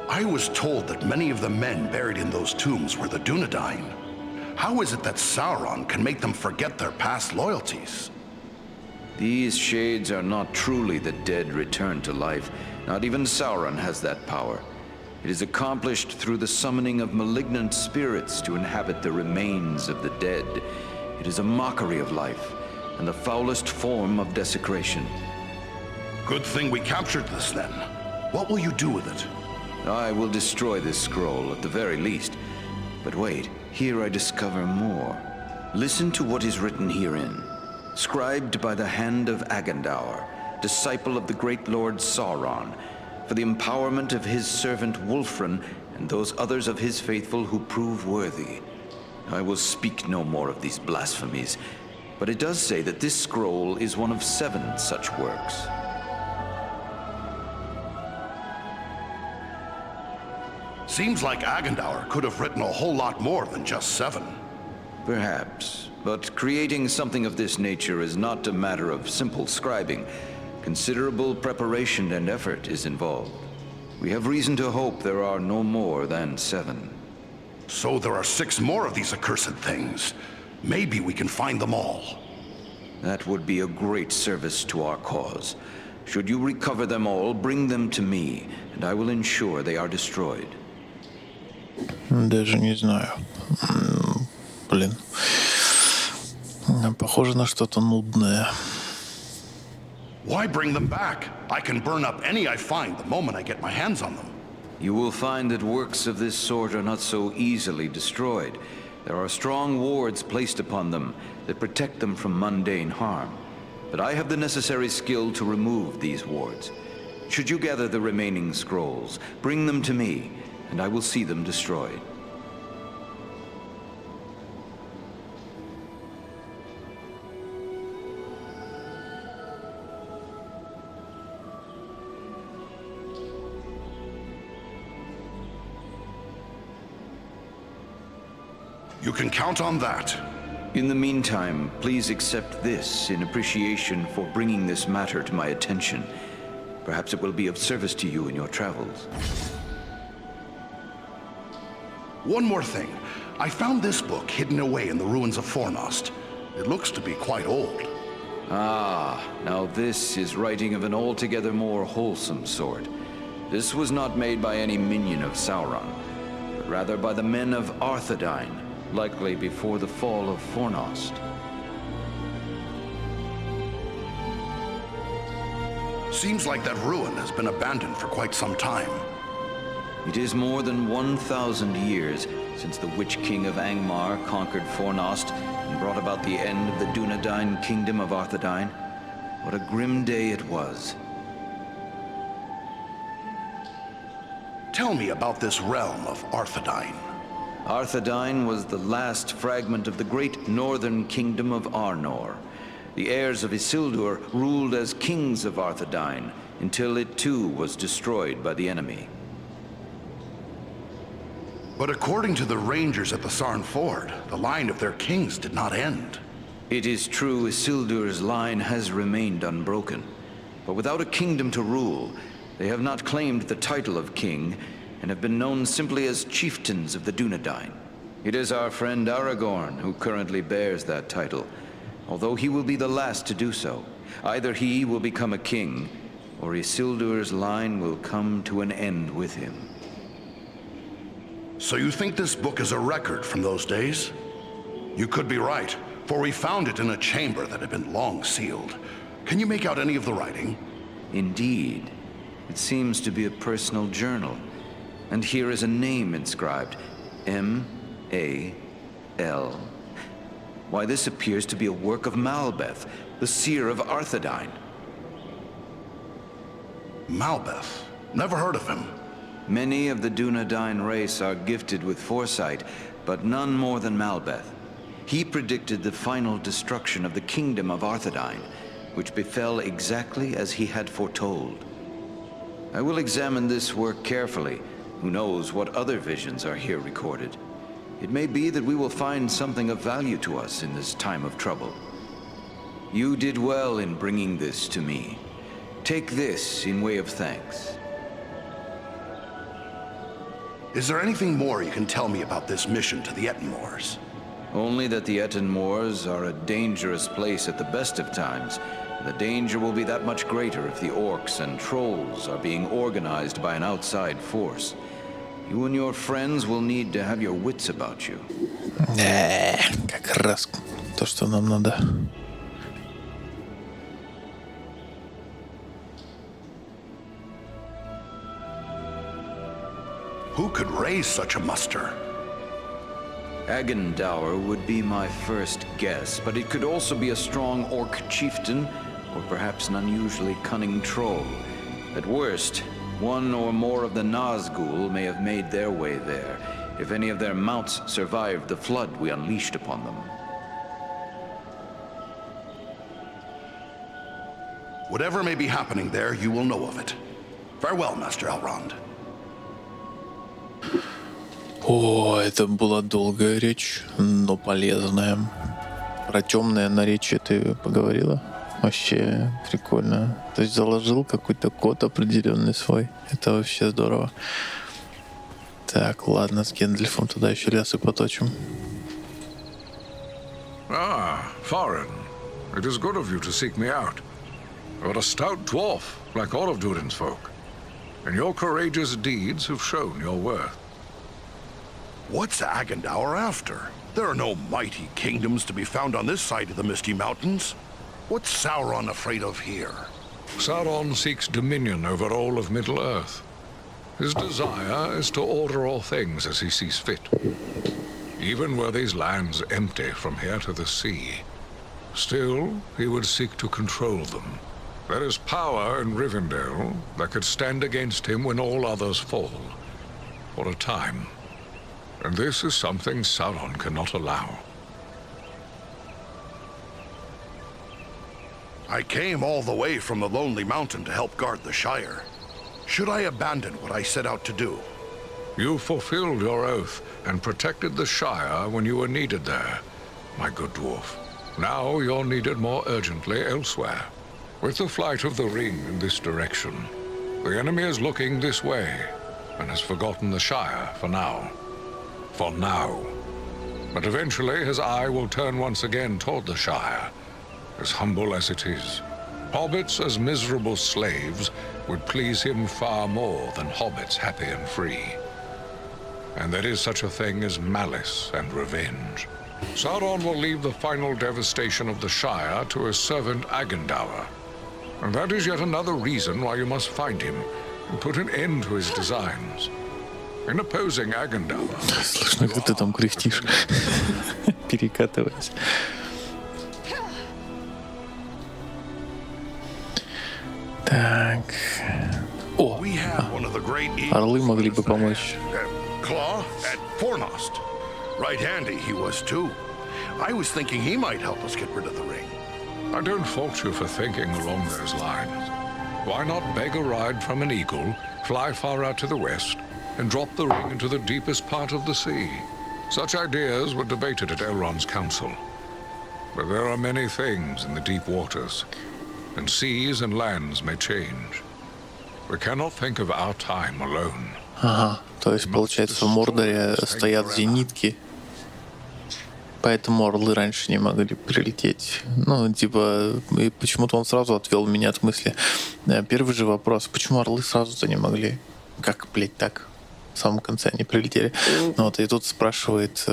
I was told that many of the men buried in those tombs were the Dunedain. How is it that Sauron can make them forget their past loyalties? These shades are not truly the dead returned to life. Not even Sauron has that power. It is accomplished through the summoning of malignant spirits to inhabit the remains of the dead. It is a mockery of life, and the foulest form of desecration. Good thing we captured this then. What will you do with it? I will destroy this scroll at the very least. But wait, here I discover more. Listen to what is written herein. Scribed by the hand of Agandaur, disciple of the great Lord Sauron, for the empowerment of his servant Wulfran and those others of his faithful who prove worthy. I will speak no more of these blasphemies, but it does say that this scroll is one of 7 such works. Seems like Agandaur could have written a whole lot more than just 7. Perhaps, but creating something of this nature is not a matter of simple scribing. Considerable preparation and effort is involved. We have reason to hope there are no more than 7. So there are 6 more of these accursed things. Maybe we can find them all. That would be a great service to our cause. Should you recover them all, bring them to me, and I will ensure they are destroyed. Даже не знаю. Блин. Похоже на что-то нудное. Why bring them back? I can burn up any I find the moment I get my hands on them. You will find that works of this sort are not so easily destroyed. There are strong wards placed upon them that protect them from mundane harm. But I have the necessary skill to remove these wards. Should you gather the remaining scrolls, bring them to me, and I will see them destroyed. You can count on that. In the meantime, please accept this in appreciation for bringing this matter to my attention. Perhaps it will be of service to you in your travels. One more thing. I found this book hidden away in the ruins of Fornost. It looks to be quite old. Ah, now this is writing of an altogether more wholesome sort. This was not made by any minion of Sauron, but rather by the men of Arthedain, likely before the fall of Fornost. Seems like that ruin has been abandoned for quite some time. It is more than 1,000 years since the Witch King of Angmar conquered Fornost and brought about the end of the Dunedain kingdom of Arthedain. What a grim day it was. Tell me about this realm of Arthedain. Arthedain was the last fragment of the great northern kingdom of Arnor. The heirs of Isildur ruled as kings of Arthedain until it too was destroyed by the enemy. But according to the rangers at the Sarn Ford, the line of their kings did not end. It is true Isildur's line has remained unbroken, but without a kingdom to rule, they have not claimed the title of king and have been known simply as chieftains of the Dunedain. It is our friend Aragorn who currently bears that title, although he will be the last to do so. Either he will become a king, or Isildur's line will come to an end with him. So you think this book is a record from those days? You could be right, for we found it in a chamber that had been long sealed. Can you make out any of the writing? Indeed. It seems to be a personal journal. And here is a name inscribed, M-A-L. Why, this appears to be a work of Malbeth, the seer of Arthedain. Malbeth? Never heard of him. Many of the Dunedain race are gifted with foresight, but none more than Malbeth. He predicted the final destruction of the kingdom of Arthedain, which befell exactly as he had foretold. I will examine this work carefully. Who knows what other visions are here recorded? It may be that we will find something of value to us in this time of trouble. You did well in bringing this to me. Take this in way of thanks. Is there anything more you can tell me about this mission to the Ettenmoors? Only that the Ettenmoors are a dangerous place at the best of times. The danger will be that much greater if the orcs and trolls are being organized by an outside force. You and your friends will need to have your wits about you. Как раз то, что нам надо. Who could raise such a muster? Agendour would be my first guess, but it could also be a strong orc chieftain, or perhaps an unusually cunning troll. At worst, one or more of the Nazgul may have made their way there, if any of their mounts survived the flood we unleashed upon them. Whatever may be happening there, you will know of it. Farewell, Master Elrond. О, это была долгая речь, но полезная. Про темное наречие ты поговорила? Вообще прикольно. То есть заложил какой-то код определенный свой. Это вообще здорово. Так, ладно, с Гендальфом туда еще лясы поточим. Ah, Thorin. It is good of you to seek me out. You're a stout dwarf, like all of Durin's folk. And your courageous deeds have shown your worth. What's Agendour after? There are no mighty kingdoms to be found on this side of the Misty Mountains. What's Sauron afraid of here? Sauron seeks dominion over all of Middle-earth. His desire is to order all things as he sees fit. Even were these lands empty from here to the sea, still he would seek to control them. There is power in Rivendell that could stand against him when all others fall. For a time. And this is something Sauron cannot allow. I came all the way from the Lonely Mountain to help guard the Shire. Should I abandon what I set out to do? You fulfilled your oath and protected the Shire when you were needed there, my good dwarf. Now you're needed more urgently elsewhere. With the flight of the ring in this direction, the enemy is looking this way and has forgotten the Shire for now. For now. But eventually his eye will turn once again toward the Shire, as humble as it is. Hobbits as miserable slaves would please him far more than hobbits happy and free. And there is such a thing as malice and revenge. Sauron will leave the final devastation of the Shire to his servant Agendour. And that is yet another reason why you must find him and put an end to his designs. In opposing Agendour... Слышно, как ты там кряхтишь, перекатываясь. Так. О, орлы могли бы помочь. Claw at Fornost. Right handy he was too. I was thinking he might help us get rid of the ring. I don't fault you for thinking along those lines. Why not beg a ride from an eagle, fly far out to the west, and drop the ring into the deepest part of the sea? Such ideas were debated at Elrond's council. But there are many things in the deep waters, and seas and lands may change. We cannot think of our time alone. Ага, то есть, получается, в Мордоре стоят зенитки, поэтому орлы раньше не могли прилететь. Ну, типа, и почему-то он сразу отвел меня от мысли. Первый же вопрос, почему орлы сразу-то не могли? Как, блядь, так? В самом конце они прилетели. Вот, и тут спрашивает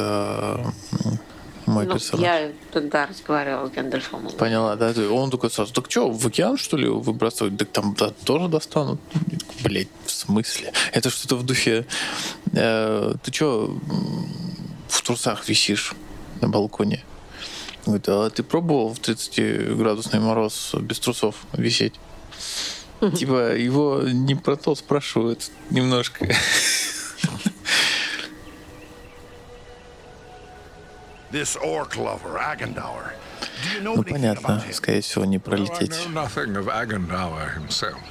мой персонаж. Я тогда разговаривала с Гэндальфом. Поняла, да? Он такой сразу, так что, в океан, что ли, выбрасывать? Так там да, тоже достанут. Блять, в смысле? Это что-то в духе... ты что в трусах висишь на балконе? Говорит, а ты пробовал в 30-градусный мороз без трусов висеть? Типа, его не про то спрашивают немножко. This orc lover, Agendour. Do you know Ну, anything понятно, about him? скорее всего, не I пролететь. know nothing of Agendour himself.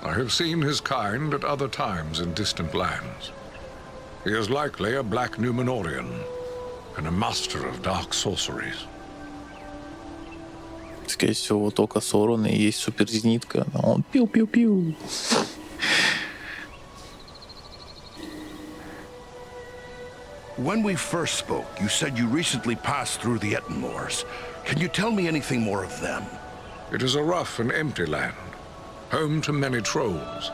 I have seen his kind at other times in distant lands. He is likely a black Numenorian and a master of dark sorceries. Скорее всего, вот око Саурона и есть суперзенитка. Он пиу-пиу-пиу. When we first spoke, you said you recently passed through the Ettenmoors. Can you tell me anything more of them? It is a rough and empty land, home to many trolls.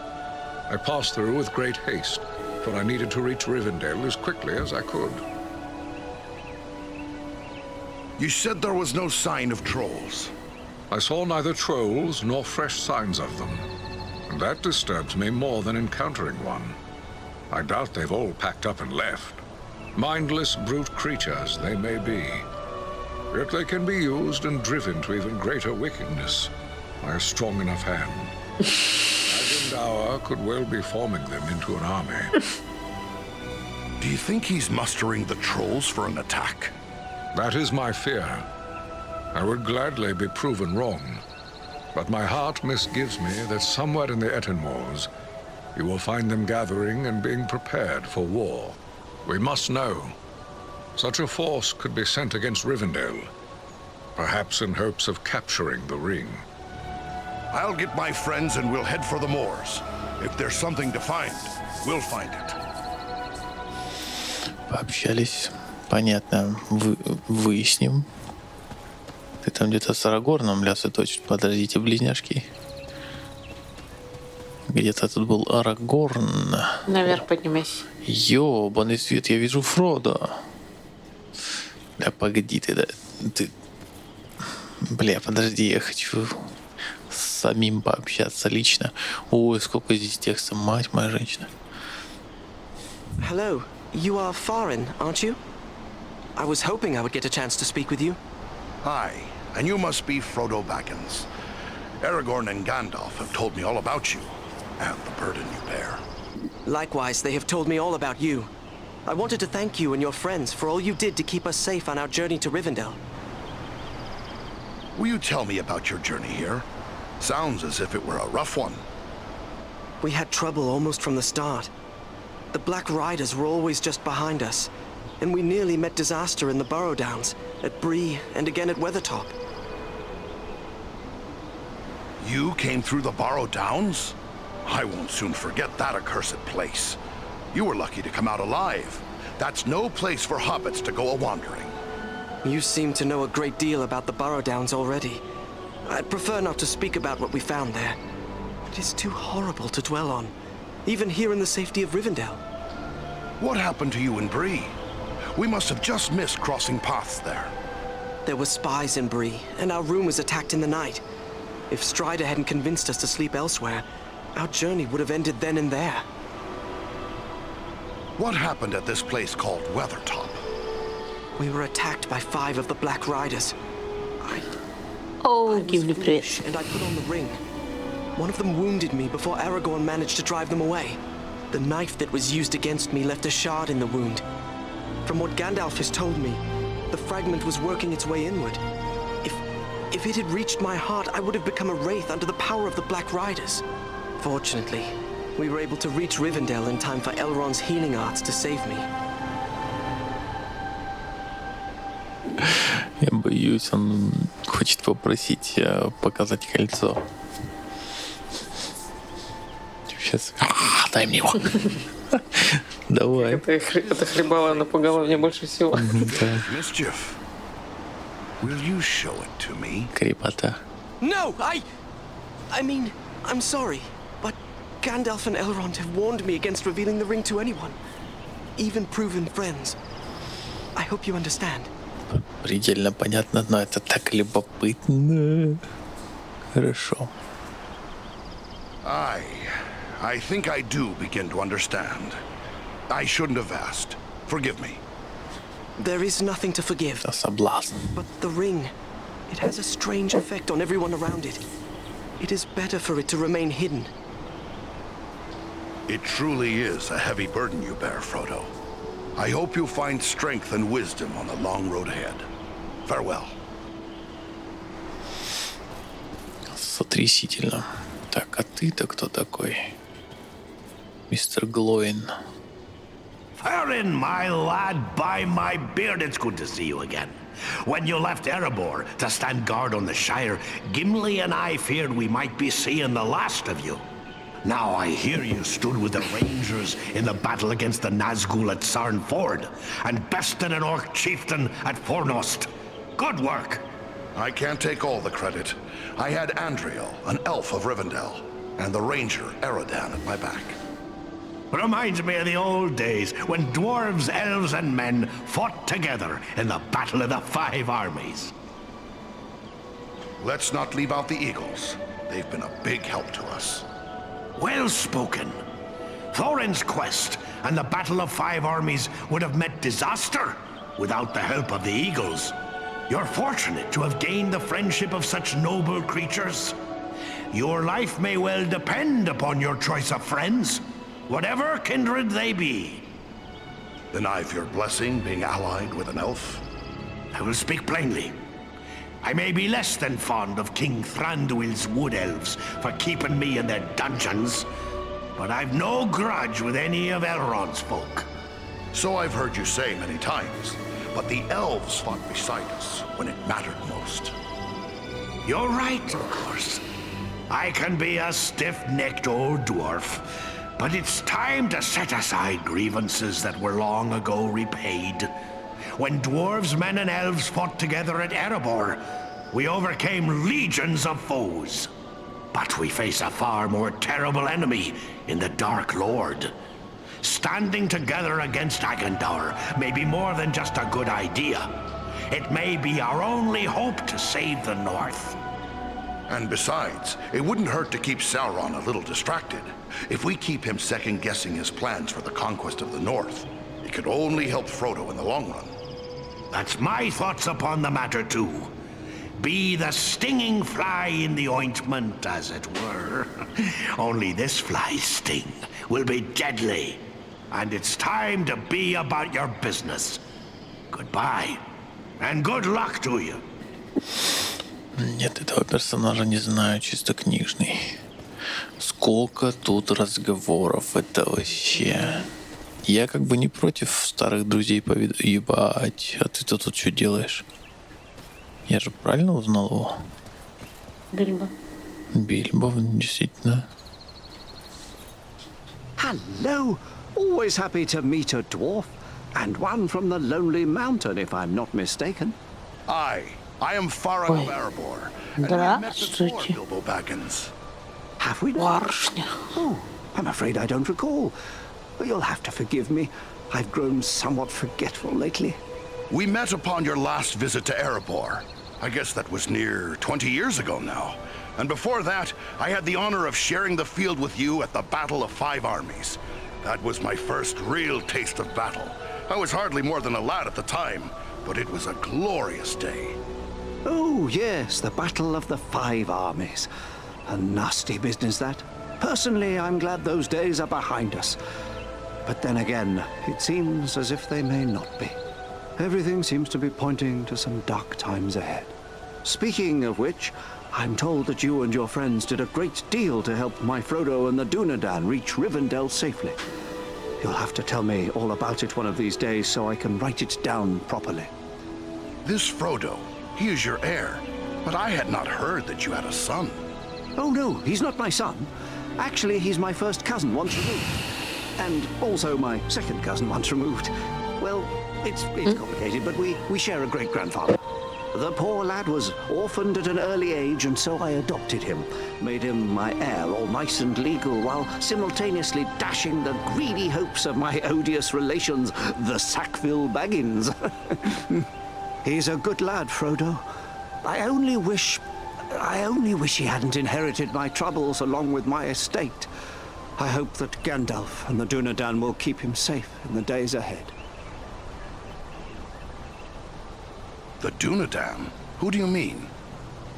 I passed through with great haste, for I needed to reach Rivendell as quickly as I could. You said there was no sign of trolls. I saw neither trolls nor fresh signs of them, and that disturbed me more than encountering one. I doubt they've all packed up and left. Mindless brute creatures they may be. Yet they can be used and driven to even greater wickedness by a strong enough hand. Agendour could well be forming them into an army. Do you think he's mustering the trolls for an attack? That is my fear. I would gladly be proven wrong, but my heart misgives me that somewhere in the Etenmoors, you will find them gathering and being prepared for war. We must know. Such a force could be sent against Rivendell, perhaps in hopes of capturing the ring. I'll get my friends and we'll head for the moors. If there's something to find, we'll find it. Пообщались. Понятно. Выясним. Ты там где-то с Арагорном лясы точишь. Подождите, близняшки. Где-то тут был Арагорн. Наверх поднимайся. Ёбаный свет, я вижу Фродо. Да погоди ты, да. Ты... Бля, подожди, я хочу с самим пообщаться лично. Ой, сколько здесь текста, мать моя женщина. Hello, you are foreign, aren't you? I was hoping I would get a chance to speak with you. Hi, and you must be Frodo Baggins. Aragorn and Gandalf have told me all about you, and the burden you bear. Likewise, they have told me all about you. I wanted to thank you and your friends for all you did to keep us safe on our journey to Rivendell. Will you tell me about your journey here? Sounds as if it were a rough one. We had trouble almost from the start. The Black Riders were always just behind us, and we nearly met disaster in the Burrow Downs, at Bree, and again at Weathertop. You came through the Burrow Downs? I won't soon forget that accursed place. You were lucky to come out alive. That's no place for hobbits to go a-wandering. You seem to know a great deal about the Burrow Downs already. I'd prefer not to speak about what we found there. It is too horrible to dwell on, even here in the safety of Rivendell. What happened to you in Bree? We must have just missed crossing paths there. There were spies in Bree, and our room was attacked in the night. If Strider hadn't convinced us to sleep elsewhere, our journey would have ended then and there. What happened at this place called Weathertop? We were attacked by 5 of the Black Riders. О, I was Гимли, привет. foolish, and I put on the ring. One of them wounded me before Aragorn managed to drive them away. The knife that was used against me left a shard in the wound. From what Gandalf has told me, the fragment was working its way inward. If it had reached my heart, I would have become a wraith under the power of the Black Riders. Fortunately, we were able to reach Rivendell in time for Elrond's healing arts to save me. Я боюсь, он хочет попросить показать кольцо. Сейчас. Дай мне его. Давай. Это хлебало напугало меня больше всего. Mischief. Will you show it to me? Крепота. No, I mean, I'm sorry, but Gandalf and Elrond have warned me against revealing the ring to anyone, even proven friends. I hope you understand. Предельно понятно, но это так любопытно. Хорошо. I think I do begin to understand. I shouldn't have asked. Forgive me. There is nothing to forgive. Соблазн. But the ring, it has a strange effect on everyone around it. It is better for it to remain hidden. It truly is a heavy burden you bear, Frodo. I hope you find strength and wisdom on the long road ahead. Farewell. Сотрясительно. Так, а ты-то кто такой? Мистер Глоин. Farin, my lad, by my beard, it's good to see you again. When you left Erebor to stand guard on the Shire, Gimli and I feared we might be seeing the last of you. Now I hear you stood with the Rangers in the battle against the Nazgul at Sarn Ford, and bested an Orc chieftain at Fornost. Good work. I can't take all the credit. I had Andriel, an elf of Rivendell, and the ranger, Erodan, at my back. Reminds me of the old days when dwarves, elves, and men fought together in the Battle of the Five Armies. Let's not leave out the Eagles. They've been a big help to us. Well spoken. Thorin's quest and the Battle of Five Armies would have met disaster without the help of the Eagles. You're fortunate to have gained the friendship of such noble creatures. Your life may well depend upon your choice of friends, whatever kindred they be. Then I've your blessing being allied with an elf? I will speak plainly. I may be less than fond of King Thranduil's wood elves for keeping me in their dungeons, but I've no grudge with any of Elrond's folk. So I've heard you say many times, but the elves fought beside us when it mattered most. You're right, of course. I can be a stiff-necked old dwarf, but it's time to set aside grievances that were long ago repaid. When dwarves, men, and elves fought together at Erebor, we overcame legions of foes. But we face a far more terrible enemy in the Dark Lord. Standing together against Agandaur may be more than just a good idea. It may be our only hope to save the North. And besides, it wouldn't hurt to keep Sauron a little distracted. If we keep him second-guessing his plans for the conquest of the North, it could only help Frodo in the long run. That's my thoughts upon the matter, too. Be the stinging fly in the ointment, as it were. Only this fly's sting will be deadly. And it's time to be about your business. Goodbye. And good luck to you. Нет, этого персонажа не знаю, чисто книжный. Сколько тут разговоров, это вообще... Я как бы не против старых друзей ебать, а ты-то тут что делаешь? Я же правильно узнал его? Бильбо. Бильбо, действительно. Hello! Always happy to meet a dwarf. And one from the Lonely Mountain, if I'm not mistaken. I am Farron of Erebor, and we met before, Bilbo Baggins. Have we not? Oh, I'm afraid I don't recall. You'll have to forgive me. I've grown somewhat forgetful lately. We met upon your last visit to Erebor. I guess that was near 20 years ago now. And before that, I had the honor of sharing the field with you at the Battle of Five Armies. That was my first real taste of battle. I was hardly more than a lad at the time, but it was a glorious day. Oh, yes, the Battle of the Five Armies. A nasty business, that. Personally, I'm glad those days are behind us. But then again, it seems as if they may not be. Everything seems to be pointing to some dark times ahead. Speaking of which, I'm told that you and your friends did a great deal to help my Frodo and the Dunedain reach Rivendell safely. You'll have to tell me all about it one of these days so I can write it down properly. This Frodo, he is your heir, but I had not heard that you had a son. Oh no, he's not my son. Actually, he's my first cousin once removed. And also my second cousin once removed. Well, it's complicated, but we share a great-grandfather. The poor lad was orphaned at an early age, and so I adopted him. Made him my heir, all nice and legal, while simultaneously dashing the greedy hopes of my odious relations, the Sackville Baggins. He's a good lad, Frodo. I only wish he hadn't inherited my troubles along with my estate. I hope that Gandalf and the Dunedain will keep him safe in the days ahead. The Dunedain? Who do you mean?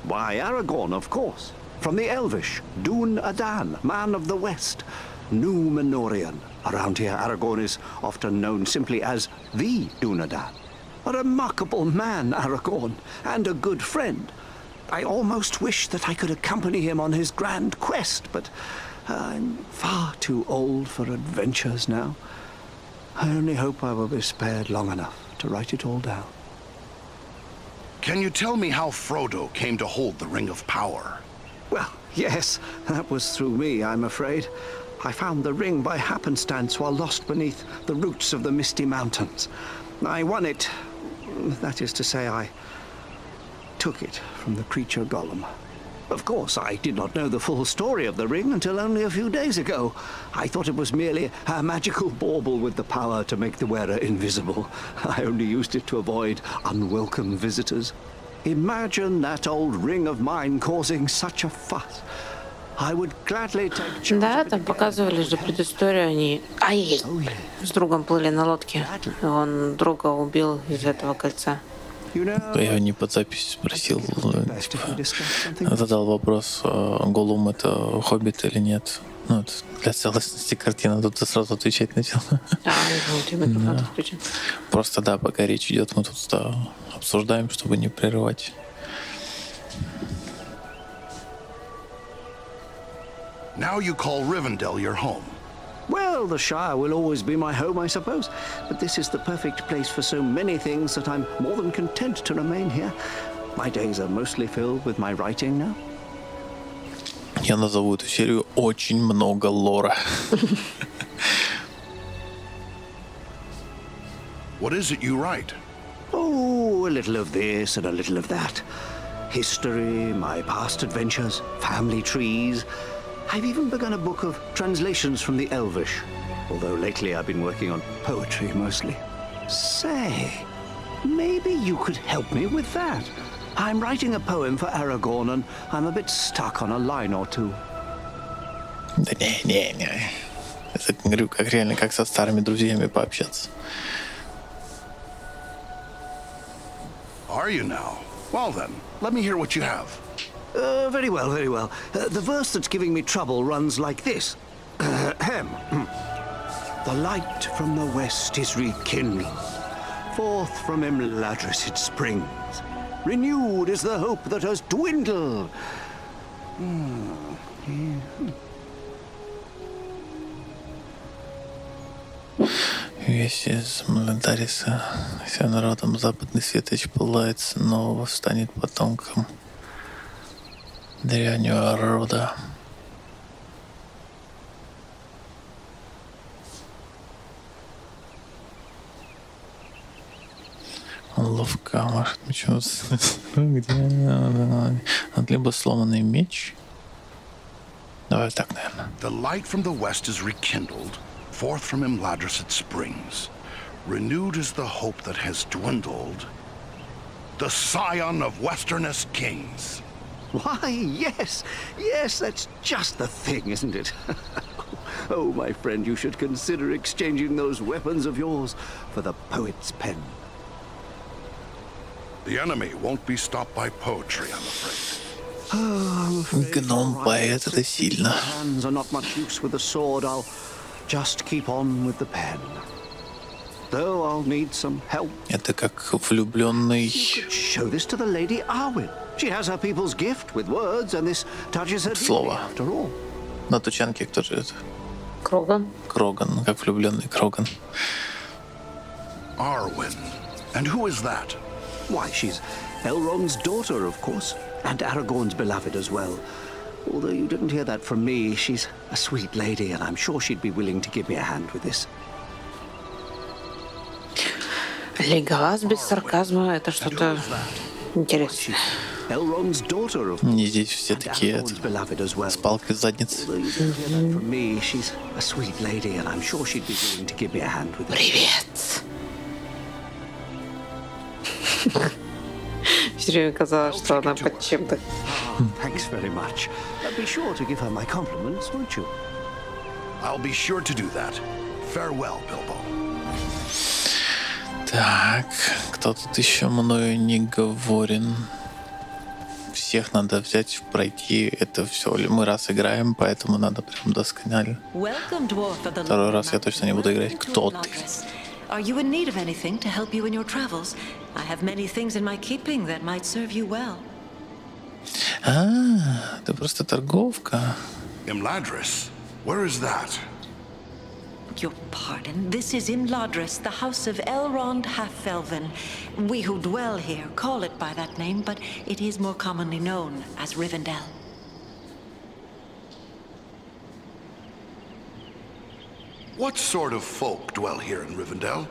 Why, Aragorn, of course. From the Elvish, Dun-Adan, man of the West. Númenorian. Around here, Aragorn is often known simply as the Dunedain. A remarkable man, Aragorn, and a good friend. I almost wish that I could accompany him on his grand quest, but I'm far too old for adventures now. I only hope I will be spared long enough to write it all down. Can you tell me how Frodo came to hold the Ring of Power? Well, yes, that was through me, I'm afraid. I found the ring by happenstance while lost beneath the roots of the Misty Mountains. I won it. That is to say, I took it from the creature Gollum. Of course, I did not know the full story of the ring until only a few days ago. I thought it was merely a magical bauble with the power to make the wearer invisible. I only used it to avoid unwelcome visitors. Imagine that old ring of mine causing such a fuss. I would gladly take charge Да, of it там again. показывали же предысторию, они с другом плыли на лодке. Он друга убил из этого кольца. Я не под запись спросил, задал вопрос, Голум это хоббит или нет. Ну, это для целостности картины, тут ты сразу отвечать начал. У тебя микрофон включен. Просто да, пока речь идет, мы тут обсуждаем, чтобы не прерывать. Now you call Rivendell your home. Well, the Shire will always be my home, I suppose. But this is the perfect place for so many things that I'm more than content to remain here. My days are mostly filled with my writing now. Я назову эту серию «Очень много лора». What is it you write? Oh, a little of this and a little of that. History, my past adventures, family trees. I've even begun a book of translations from the Elvish, although lately I've been working on poetry mostly. Say, maybe you could help me with that. I'm writing a poem for Aragorn, and I'm a bit stuck on a line or two. Да не. Это, говорю, как реально, как со старыми друзьями пообщаться. Are you now? Well then, let me hear what you have. Very well, very well. The verse that's giving me trouble runs like this. The light from the west is rekindled. Forth from Imladris it springs. Renewed is the hope that has dwindled. Весь из Младариса, вся народом западный светоч пылает, снова встанет потомком древнего рода. Он ловко машет мечом. Где? Либо сломанный меч. Давай так, наверное. The light from the west is rekindled. Forth from Imladris it springs. Renewed is the hope that has dwindled. The scion of westernest kings. Why, yes, that's just the thing, isn't it? Oh, my friend, you should consider exchanging those weapons of yours for the poet's pen. The enemy won't be stopped by poetry, I'm afraid. Гном-поэт — это сильно. Hands are not much use with the sword. I'll just keep on with the pen. Though I'll need some help. Это как влюбленный. Show this to the Lady Arwen. She has her people's gift with words, and this touches her deeply, after all. На тучанке кто же это? Кроган. Кроган, как влюбленный Кроган. Arwen. And who is that? Why, she's Elrond's daughter, of course, and Aragorn's beloved as well. Although you didn't hear that from me, she's a sweet lady, and I'm sure she'd be willing to give me a hand with this. Леголас без сарказма — это что-то интересное. Elrond's daughter, of Не здесь все такие с палкой в заднице. From me, she's a sweet lady, and I'm sure she'd be willing to give me a hand with this. Привет. Все время казалось, что она под чем-то. Thanks very much. Be sure to give her my compliments, won't you? I'll be sure to do that. Farewell, Bilbo. Так, кто тут еще мною не говорен? Всех надо взять, пройти. Это все. Мы раз играем, поэтому надо прям досконально. Второй раз я точно не буду играть. Кто ты? Are you in need of anything to help you in your travels? I have many things in my keeping that might serve you well. А, ты просто торговка. Imladris? Where is that? Your pardon, this is Imladris, the house of Elrond Half-Elven. We who dwell here call it by that name, but it is more commonly known as Rivendell. What sort of folk dwell here in Rivendell?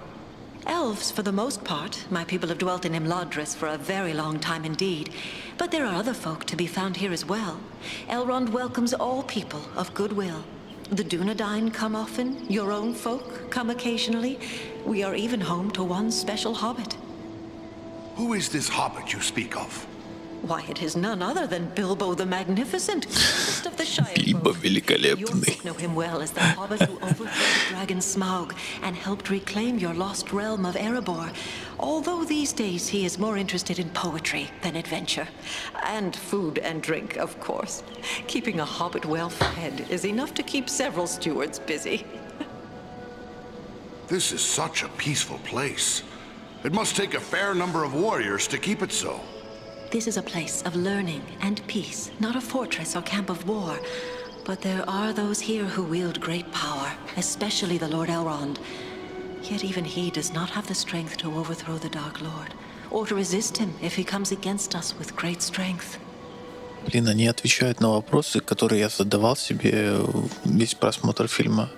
Elves, for the most part. My people have dwelt in Imladris for a very long time indeed. But there are other folk to be found here as well. Elrond welcomes all people of goodwill. The Dunedain come often, your own folk come occasionally. We are even home to one special hobbit. Who is this hobbit you speak of? Why, it is none other than Bilbo the Magnificent, greatest of the Shire Билбо folk. You великолепный. know him well as the hobbit who overthrew the dragon Smaug and helped reclaim your lost realm of Erebor. Although these days he is more interested in poetry than adventure. And food and drink, of course. Keeping a hobbit well fed is enough to keep several stewards busy. This is such a peaceful place. It must take a fair number of warriors to keep it so. This is a place of learning and peace, not a fortress or camp of war. But there are those here who wield great power, especially the Lord Elrond. Yet even he does not have the strength to overthrow the Dark Lord, or to resist him if he comes against us with great strength. Блин, они отвечают на вопросы, которые я задавал себе весь просмотр фильма.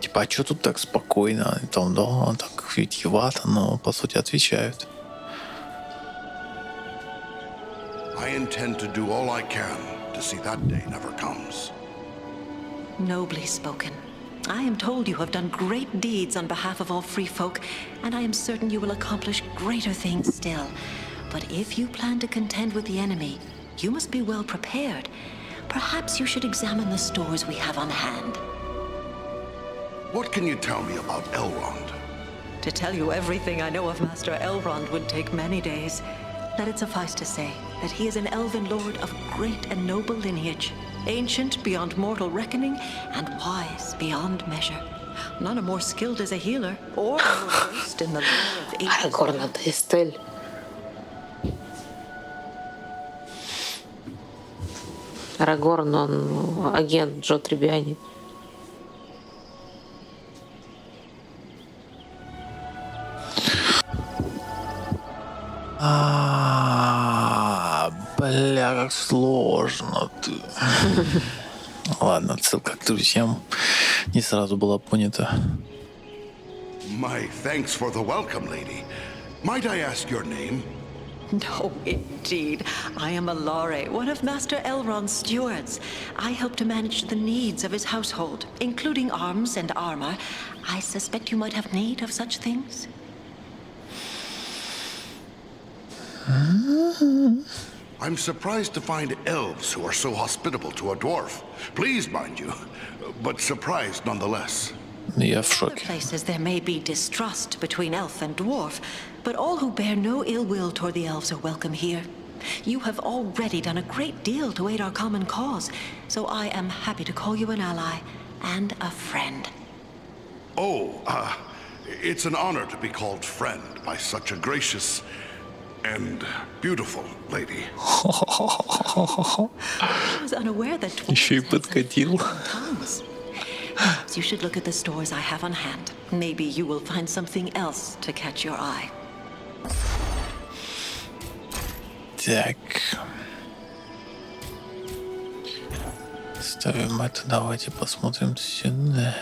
Типа, а чё тут так спокойно? Там, да, так витьевато, но по сути отвечают. I intend to do all I can to see that day never comes. Nobly spoken. I am told you have done great deeds on behalf of all free folk, and I am certain you will accomplish greater things still. But if you plan to contend with the enemy, you must be well prepared. Perhaps you should examine the stores we have on hand. What can you tell me about Elrond? To tell you everything I know of Master Elrond would take many days. Let it suffice to say that he is an elven lord of great and noble lineage, ancient beyond mortal reckoning, and wise beyond measure. None are more skilled as a healer, or more versed in the lore of ancient. Арагорн, это Эстель. Арагорн, он агент Джо Требиани. Бля, как сложно ты. Ладно, отсылка к друзьям не сразу была понята. My thanks for the welcome, lady. Might I ask your name? No, indeed. I am Alare, one of Master Elrond's stewards. I help to manage the needs of his household, including arms and armor. I suspect you might have need of such things. I'm surprised to find elves who are so hospitable to a dwarf. Pleased, mind you, but surprised nonetheless. Я в In other шоке. places there may be distrust between elf and dwarf, but all who bear no ill will toward the elves are welcome here. You have already done a great deal to aid our common cause, so I am happy to call you an ally and a friend. Oh, it's an honor to be called friend by such a gracious and beautiful lady. I was unaware that Еще и подкатил. tongues. Perhaps you should look at the stores I have on hand. Maybe you will find something else to catch your eye. Так. Ставим это. Давайте посмотрим сюда.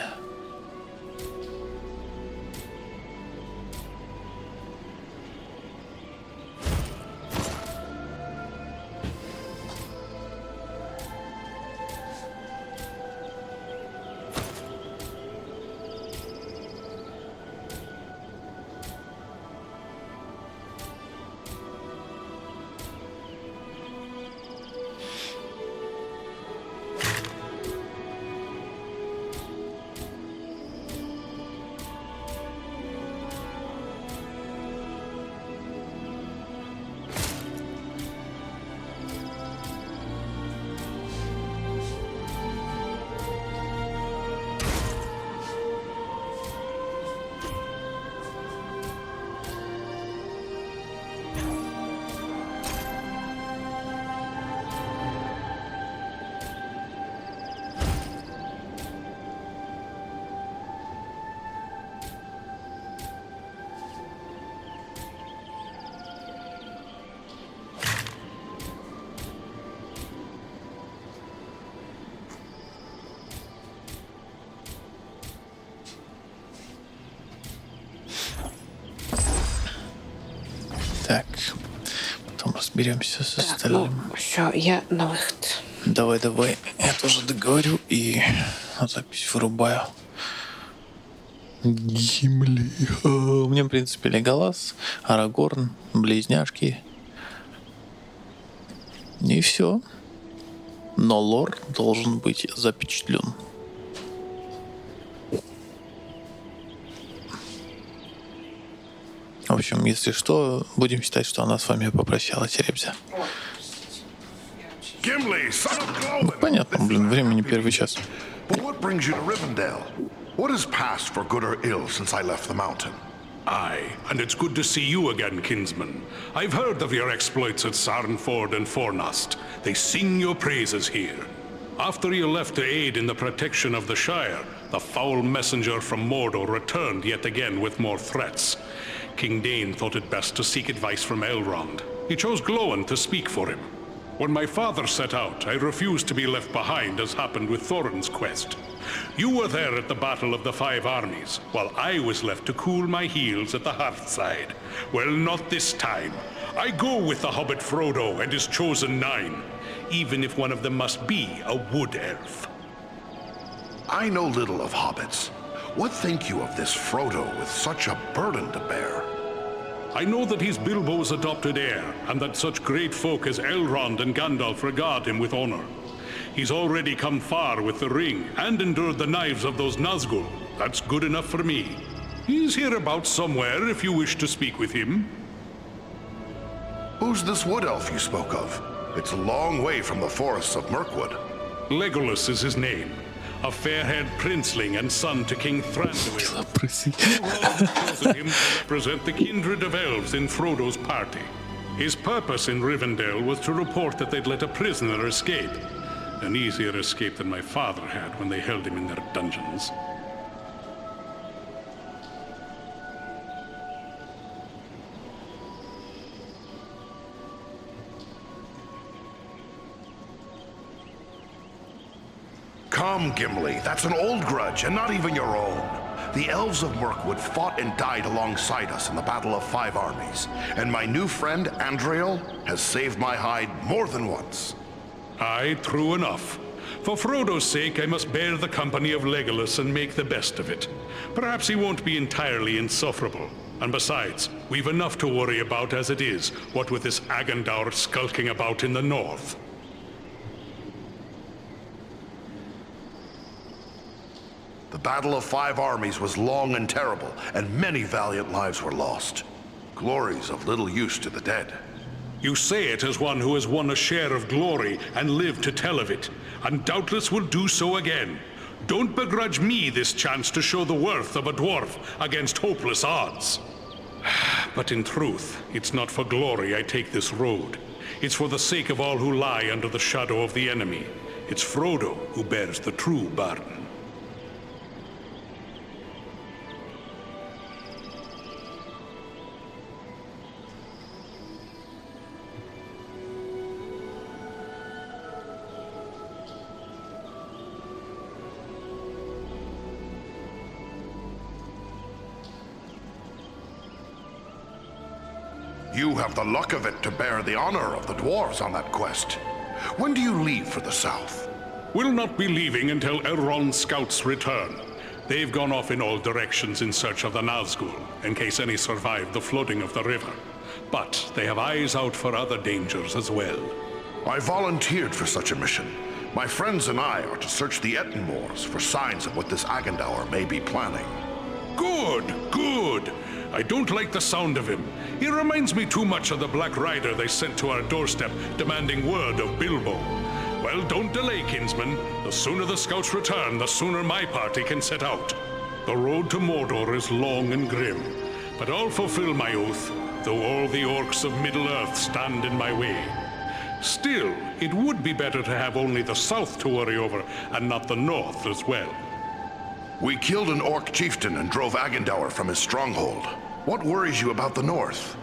Так, потом разберемся с остальным. Ну, все, я на выход. Давай, я тоже договорю и запись вырубаю. Гимли. У меня, в принципе, Леголас, Арагорн, близняшки. И все. Но лор должен быть запечатлен. В общем, если что, будем считать, что она с вами попрощалась, ребята. Понятно, блин, времени первый час. But what brings you to Rivendell? What has passed for good or ill since I left the mountain? Aye, and it's good to see you again, kinsman. I've heard of your exploits at Sarnford and Fornast. They sing your praises here. After you left to aid in the protection of the Shire, the foul messenger from Mordor returned yet again with more threats. King Dain thought it best to seek advice from Elrond. He chose Glóin to speak for him. When my father set out, I refused to be left behind, as happened with Thorin's quest. You were there at the Battle of the Five Armies, while I was left to cool my heels at the hearthside. Well, not this time. I go with the hobbit Frodo and his chosen 9, even if one of them must be a wood elf. I know little of hobbits. What think you of this Frodo with such a burden to bear? I know that he's Bilbo's adopted heir, and that such great folk as Elrond and Gandalf regard him with honor. He's already come far with the ring, and endured the knives of those Nazgul. That's good enough for me. He's hereabouts somewhere if you wish to speak with him. Who's this wood elf you spoke of? It's a long way from the forests of Mirkwood. Legolas is his name. A fair-haired princeling and son to King Thranduil. Chosen him to represent the kindred of elves in Frodo's party. His purpose in Rivendell was to report that they'd let a prisoner escape. An easier escape than my father had when they held him in their dungeons. Come, Gimli, that's an old grudge, and not even your own. The elves of Mirkwood fought and died alongside us in the Battle of Five Armies, and my new friend, Andriel, has saved my hide more than once. Aye, true enough. For Frodo's sake, I must bear the company of Legolas and make the best of it. Perhaps he won't be entirely insufferable. And besides, we've enough to worry about as it is, what with this Agandaur skulking about in the north. The Battle of Five Armies was long and terrible, and many valiant lives were lost. Glories of little use to the dead. You say it as one who has won a share of glory and lived to tell of it, and doubtless will do so again. Don't begrudge me this chance to show the worth of a dwarf against hopeless odds. But in truth, it's not for glory I take this road. It's for the sake of all who lie under the shadow of the enemy. It's Frodo who bears the true burden. You have the luck of it to bear the honor of the dwarves on that quest. When do you leave for the south? We'll not be leaving until Elrond's scouts return. They've gone off in all directions in search of the Nazgul, in case any survive the flooding of the river. But they have eyes out for other dangers as well. I volunteered for such a mission. My friends and I are to search the Etten Moors for signs of what this Agandaur may be planning. Good, good. I don't like the sound of him. He reminds me too much of the Black Rider they sent to our doorstep demanding word of Bilbo. Well, don't delay, kinsman. The sooner the scouts return, the sooner my party can set out. The road to Mordor is long and grim, but I'll fulfill my oath, though all the orcs of Middle-earth stand in my way. Still, it would be better to have only the south to worry over, and not the north as well. We killed an orc chieftain and drove Agandaur from his stronghold. What worries you about the north?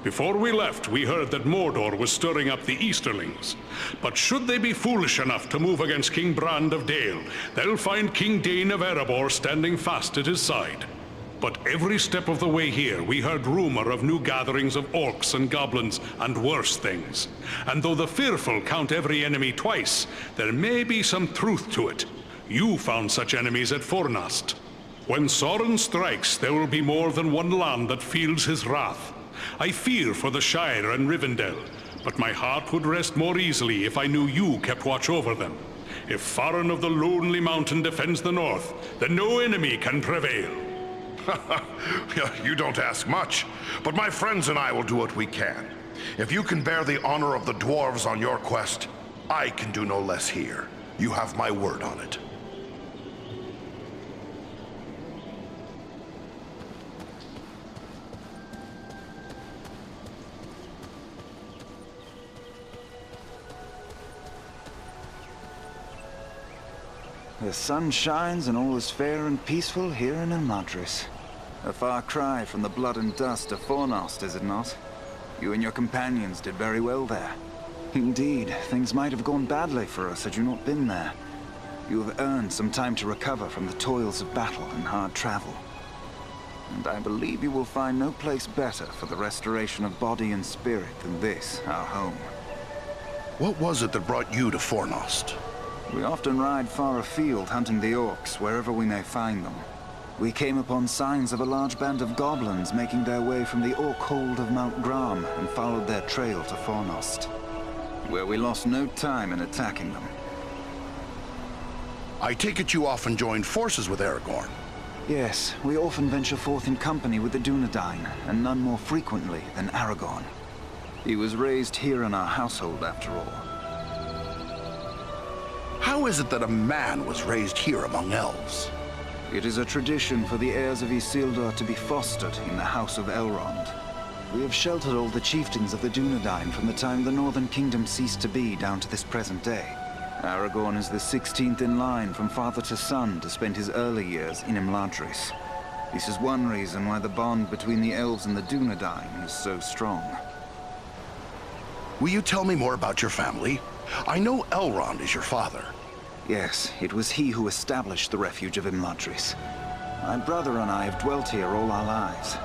Before we left, we heard that Mordor was stirring up the Easterlings. But should they be foolish enough to move against King Brand of Dale, they'll find King Dain of Erebor standing fast at his side. But every step of the way here, we heard rumor of new gatherings of orcs and goblins and worse things. And though the fearful count every enemy twice, there may be some truth to it. You found such enemies at Fornast. When Sauron strikes, there will be more than one land that feels his wrath. I fear for the Shire and Rivendell, but my heart would rest more easily if I knew you kept watch over them. If Farron of the Lonely Mountain defends the north, then no enemy can prevail. You don't ask much, but my friends and I will do what we can. If you can bear the honor of the dwarves on your quest, I can do no less here. You have my word on it. The sun shines and all is fair and peaceful here in Imladris. A far cry from the blood and dust of Fornost, is it not? You and your companions did very well there. Indeed, things might have gone badly for us had you not been there. You have earned some time to recover from the toils of battle and hard travel. And I believe you will find no place better for the restoration of body and spirit than this, our home. What was it that brought you to Fornost? We often ride far afield hunting the orcs, wherever we may find them. We came upon signs of a large band of goblins making their way from the orc hold of Mount Gram and followed their trail to Fornost, where we lost no time in attacking them. I take it you often join forces with Aragorn? Yes, we often venture forth in company with the Dunedain, and none more frequently than Aragorn. He was raised here in our household, after all. How is it that a man was raised here among elves? It is a tradition for the heirs of Isildur to be fostered in the House of Elrond. We have sheltered all the chieftains of the Dunedain from the time the Northern Kingdom ceased to be down to this present day. Aragorn is the 16th in line from father to son to spend his early years in Imladris. This is one reason why the bond between the elves and the Dunedain is so strong. Will you tell me more about your family? I know Elrond is your father. Yes, it was he who established the refuge of Imladris. My brother and I have dwelt here all our lives.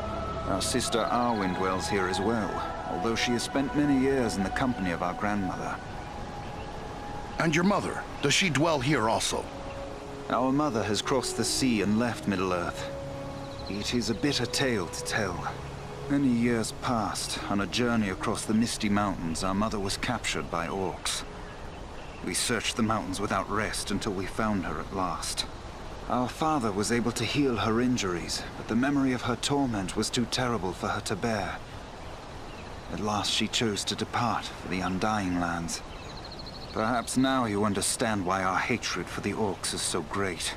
Our sister Arwen dwells here as well, although she has spent many years in the company of our grandmother. And your mother, does she dwell here also? Our mother has crossed the sea and left Middle-earth. It is a bitter tale to tell. Many years passed. On a journey across the Misty Mountains, our mother was captured by orcs. We searched the mountains without rest until we found her at last. Our father was able to heal her injuries, but the memory of her torment was too terrible for her to bear. At last she chose to depart for the Undying Lands. Perhaps now you understand why our hatred for the orcs is so great.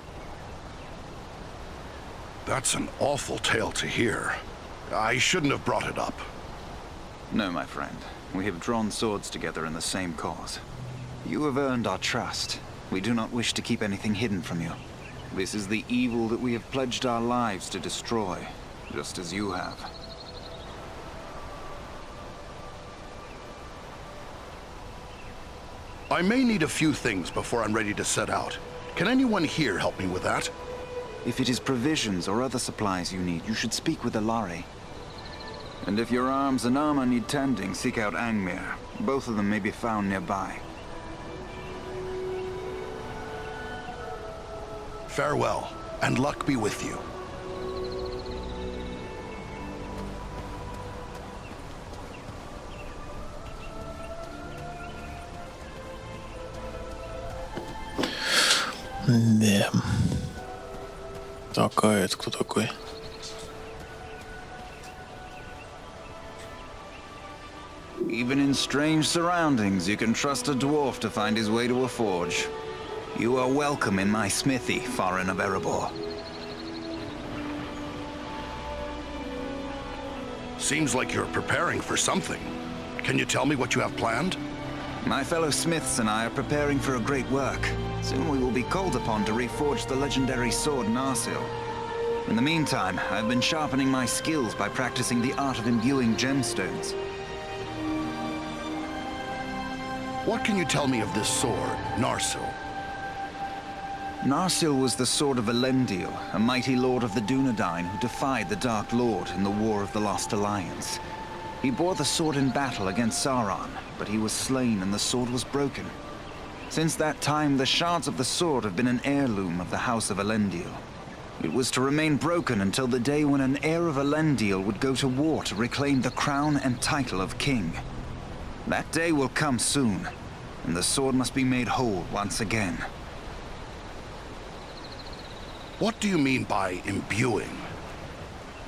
That's an awful tale to hear. I shouldn't have brought it up. No, my friend. We have drawn swords together in the same cause. You have earned our trust. We do not wish to keep anything hidden from you. This is the evil that we have pledged our lives to destroy, just as you have. I may need a few things before I'm ready to set out. Can anyone here help me with that? If it is provisions or other supplies you need, you should speak with Alari. And if your arms and armor need tending, seek out Angmir. Both of them may be found nearby. Farewell, and luck be with you. Да. Так, а это кто такой? Even in strange surroundings, you can trust a dwarf to find his way to a forge. You are welcome in my smithy, Farron of Erebor. Seems like you're preparing for something. Can you tell me what you have planned? My fellow smiths and I are preparing for a great work. Soon we will be called upon to reforge the legendary sword Narsil. In the meantime, I've been sharpening my skills by practicing the art of imbuing gemstones. What can you tell me of this sword, Narsil? Narsil was the sword of Elendil, a mighty lord of the Dunedain who defied the Dark Lord in the War of the Lost Alliance. He bore the sword in battle against Sauron, but he was slain and the sword was broken. Since that time, the shards of the sword have been an heirloom of the House of Elendil. It was to remain broken until the day when an heir of Elendil would go to war to reclaim the crown and title of king. That day will come soon, and the sword must be made whole once again. What do you mean by imbuing?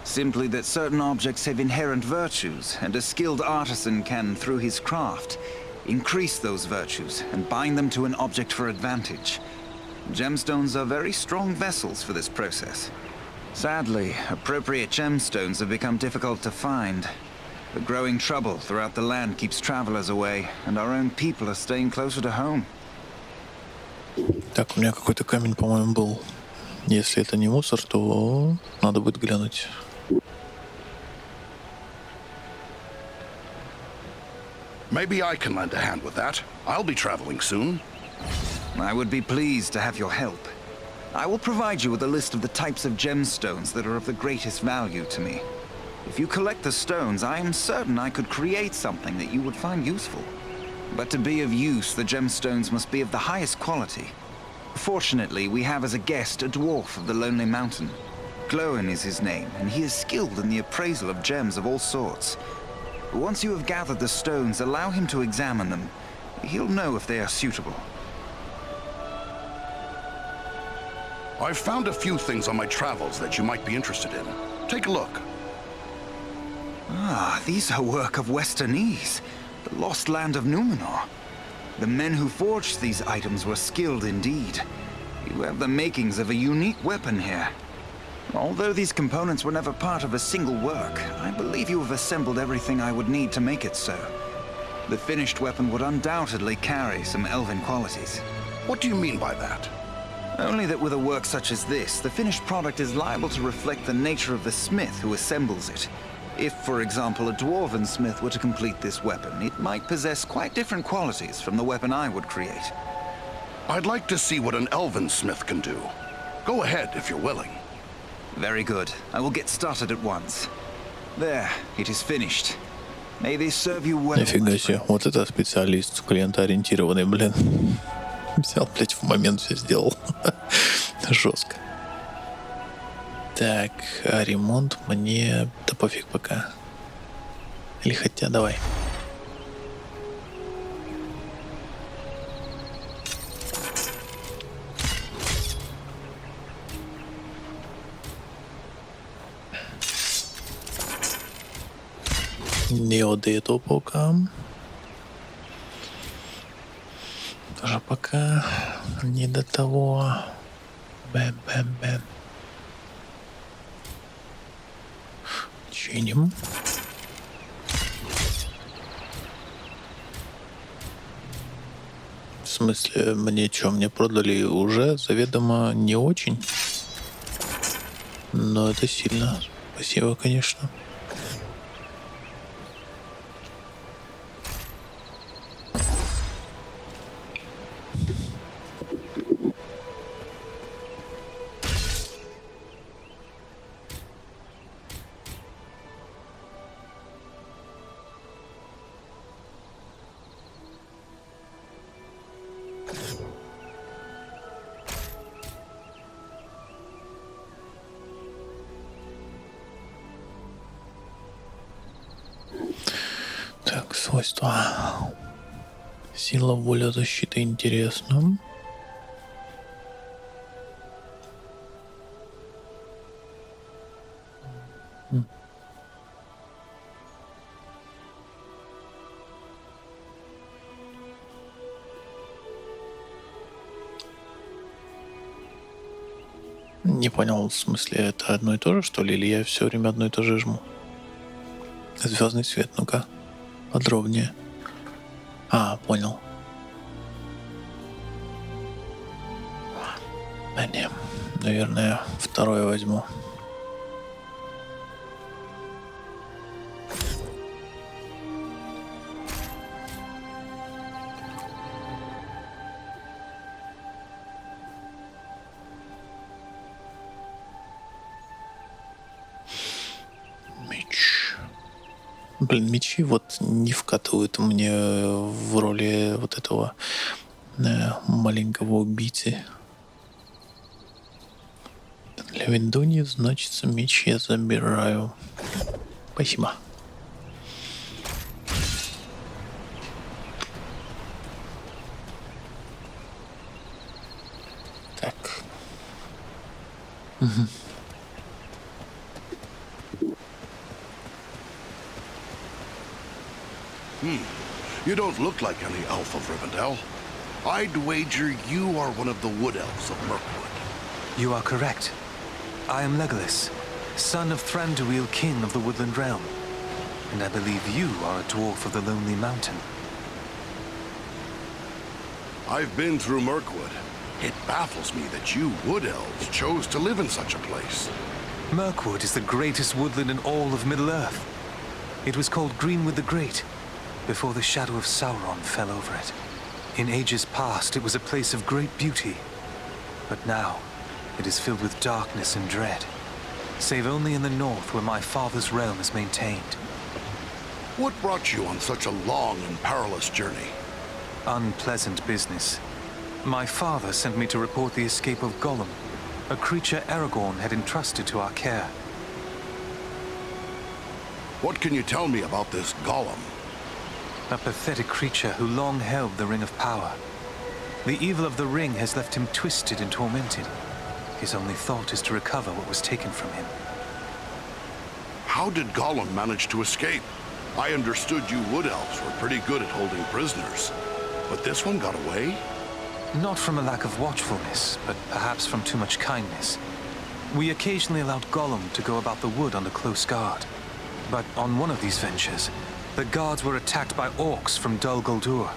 Simply that certain objects have inherent virtues, and a skilled artisan can, through his craft, increase those virtues and bind them to an object for advantage. Gemstones are very strong vessels for this process. Sadly, appropriate gemstones have become difficult to find. The growing trouble throughout the land keeps travelers away, and our own people are staying closer to home. Так, у меня какой-то камень, по-моему, был. Если это не мусор, то надо будет глянуть. Maybe I can lend a hand with that. I'll be traveling soon. I would be pleased to have your help. I will provide you with a list of the types of gemstones that are of the greatest value to me. If you collect the stones, I am certain I could create something that you would find useful. But to be of use, the gemstones must be of the highest quality. Fortunately, we have as a guest a dwarf of the Lonely Mountain. Glowin is his name, and he is skilled in the appraisal of gems of all sorts. Once you have gathered the stones, allow him to examine them. He'll know if they are suitable. I've found a few things on my travels that you might be interested in. Take a look. Ah, these are work of Westernese, the lost land of Numenor. The men who forged these items were skilled indeed. You have the makings of a unique weapon here. Although these components were never part of a single work, I believe you have assembled everything I would need to make it so. The finished weapon would undoubtedly carry some elven qualities. What do you mean by that? Only that with a work such as this, the finished product is liable to reflect the nature of the smith who assembles it. If, for example, a dwarven smith were to complete this weapon, it might possess quite different qualities from the weapon I would create. I'd like to see what an elven smith can do. Go ahead if you're willing. Very good. I will get started at once. There, it is finished. May this serve you well. Нифига себе, вот это специалист, клиентоориентированный, блин. Взял, блядь, в момент все сделал. Жестко. Так, а ремонт мне... Да пофиг пока. Или хотя, давай. Не от этого пока. Тоже пока не до того. Бэм-бэм-бэм. Чиним. В смысле, мне что, мне продали уже заведомо не очень? Но это сильно. Спасибо, конечно. Так, свойства. Сила, воля, защита интересно. Не понял, в смысле, это одно и то же, что ли, или я все время одно и то же жму? Звездный свет, ну-ка, подробнее. А, понял. Да не, наверное, второе возьму. Блин, мечи вот не вкатывают мне в роли вот этого маленького убийцы. Для Виндуни, значит, меч я забираю. Спасибо. You don't look like any elf of Rivendell. I'd wager you are one of the wood elves of Mirkwood. You are correct. I am Legolas, son of Thranduil, king of the Woodland Realm. And I believe you are a dwarf of the Lonely Mountain. I've been through Mirkwood. It baffles me that you wood elves chose to live in such a place. Mirkwood is the greatest woodland in all of Middle-earth. It was called Greenwood the Great, before the shadow of Sauron fell over it. In ages past, it was a place of great beauty. But now, it is filled with darkness and dread, save only in the north where my father's realm is maintained. What brought you on such a long and perilous journey? Unpleasant business. My father sent me to report the escape of Gollum, a creature Aragorn had entrusted to our care. What can you tell me about this Gollum? A pathetic creature who long held the Ring of Power. The evil of the ring has left him twisted and tormented. His only thought is to recover what was taken from him. How did Gollum manage to escape? I understood you wood elves were pretty good at holding prisoners. But this one got away? Not from a lack of watchfulness, but perhaps from too much kindness. We occasionally allowed Gollum to go about the wood under close guard. But on one of these ventures, the guards were attacked by orcs from Dol Guldur.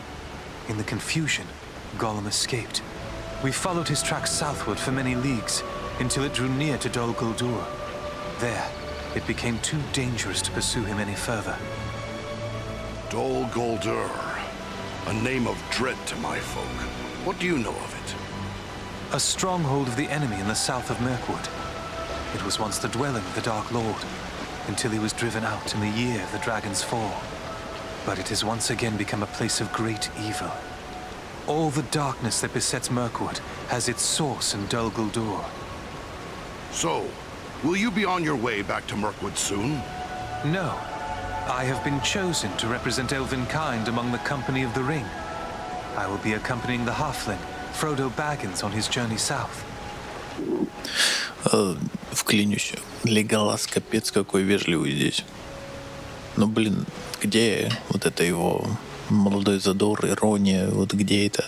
In the confusion, Gollum escaped. We followed his tracks southward for many leagues, until it drew near to Dol Guldur. There, it became too dangerous to pursue him any further. Dol Guldur. A name of dread to my folk. What do you know of it? A stronghold of the enemy in the south of Mirkwood. It was once the dwelling of the Dark Lord, until he was driven out in the year of the Dragon's Fall. But it has once again become a place of great evil. All the darkness that besets Mirkwood has its source in Dol Guldur. So, will you be on your way back to Mirkwood soon? No. I have been chosen to represent elven kind among the Company of the Ring. I will be accompanying the halfling, Frodo Baggins, on his journey south. Вклинюсь. Леголас капец какой вежливый здесь. Ну, блин, где вот это его молодой задор, ирония, вот где это?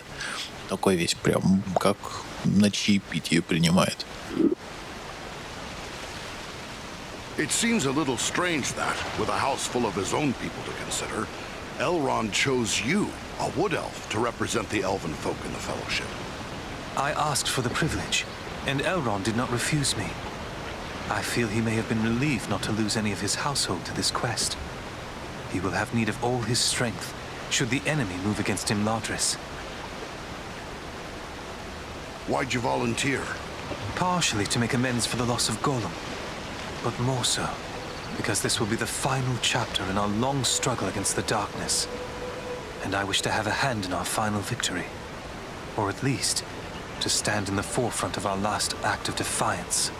Такой весь прям как на чаепитие принимает. It seems a little strange that, with a house full of his own people to consider, Elrond chose you, a wood elf, to represent the elven folk in the Fellowship. I asked for the privilege, and Elrond did not refuse me. I feel he may have been relieved not to lose any of his household to this quest. He will have need of all his strength, should the enemy move against Imladris. Why'd you volunteer? Partially to make amends for the loss of Gollum, but more so because this will be the final chapter in our long struggle against the darkness. And I wish to have a hand in our final victory. Or at least, to stand in the forefront of our last act of defiance.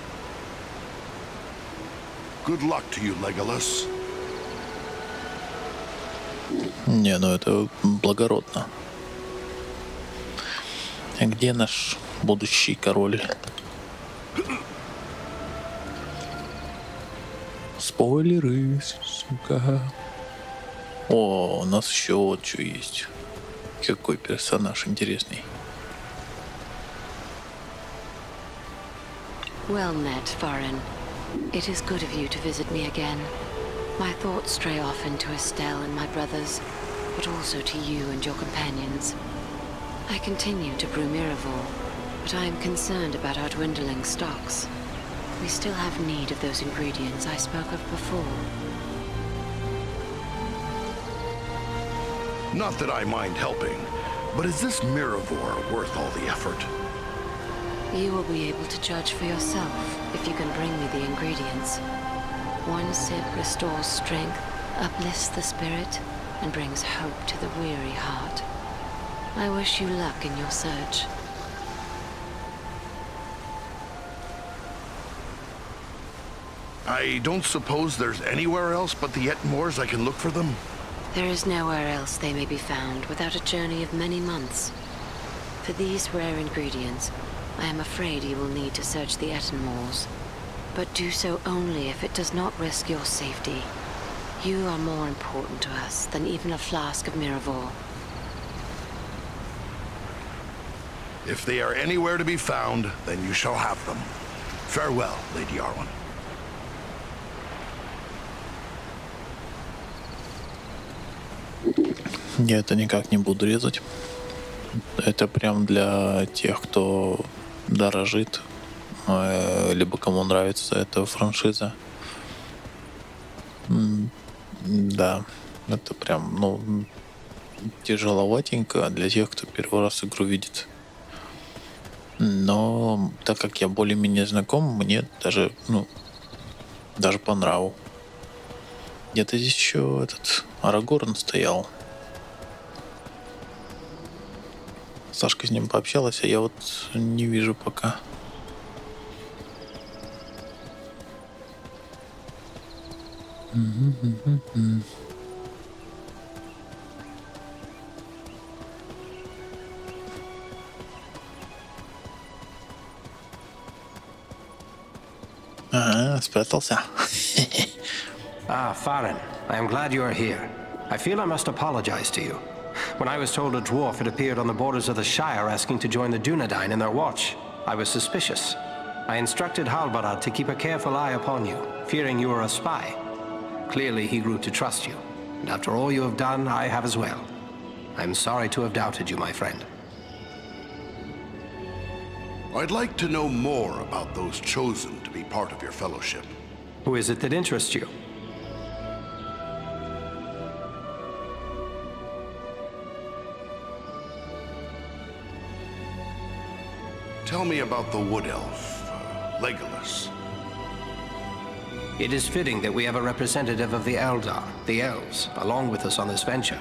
Good luck to you, Legolas. Не, ну это благородно. А где наш будущий король? Спойлеры, сука. О, у нас еще вот что есть. Какой персонаж интересный. Well met, Farin. It is good of you to visit me again. My thoughts stray often to Estelle and my brothers, but also to you and your companions. I continue to brew Miraval, but I am concerned about our dwindling stocks. We still have need of those ingredients I spoke of before. Not that I mind helping, but is this Miravor worth all the effort? You will be able to judge for yourself if you can bring me the ingredients. One sip restores strength, uplifts the spirit, and brings hope to the weary heart. I wish you luck in your search. I don't suppose there's anywhere else but the Etmoors I can look for them? There is nowhere else they may be found without a journey of many months. For these rare ingredients, I am afraid you will need to search the Ettenmoors. But do so only if it does not risk your safety. You are more important to us than even a flask of Miravor. If they are anywhere to be found, then you shall have them. Farewell, Lady Arwen. Я это никак не буду резать. Это прям для тех, кто дорожит, либо кому нравится эта франшиза. Да, это прям, ну, тяжеловатенько для тех, кто первый раз игру видит. Но так как я более-менее знаком, мне даже, даже по нраву. Где-то здесь еще этот Арагорн стоял. Сашка с ним пообщалась, а я вот не вижу пока. Ага, спрятался. Ah, Farron, I am glad you are here. I feel I must apologize to you. When I was told a dwarf had appeared on the borders of the Shire asking to join the Dunedain in their watch, I was suspicious. I instructed Halbarad to keep a careful eye upon you, fearing you were a spy. Clearly he grew to trust you, and after all you have done, I have as well. I am sorry to have doubted you, my friend. I'd like to know more about those chosen to be part of your fellowship. Who is it that interests you? Tell me about the wood elf, Legolas. It is fitting that we have a representative of the Eldar, the Elves, along with us on this venture.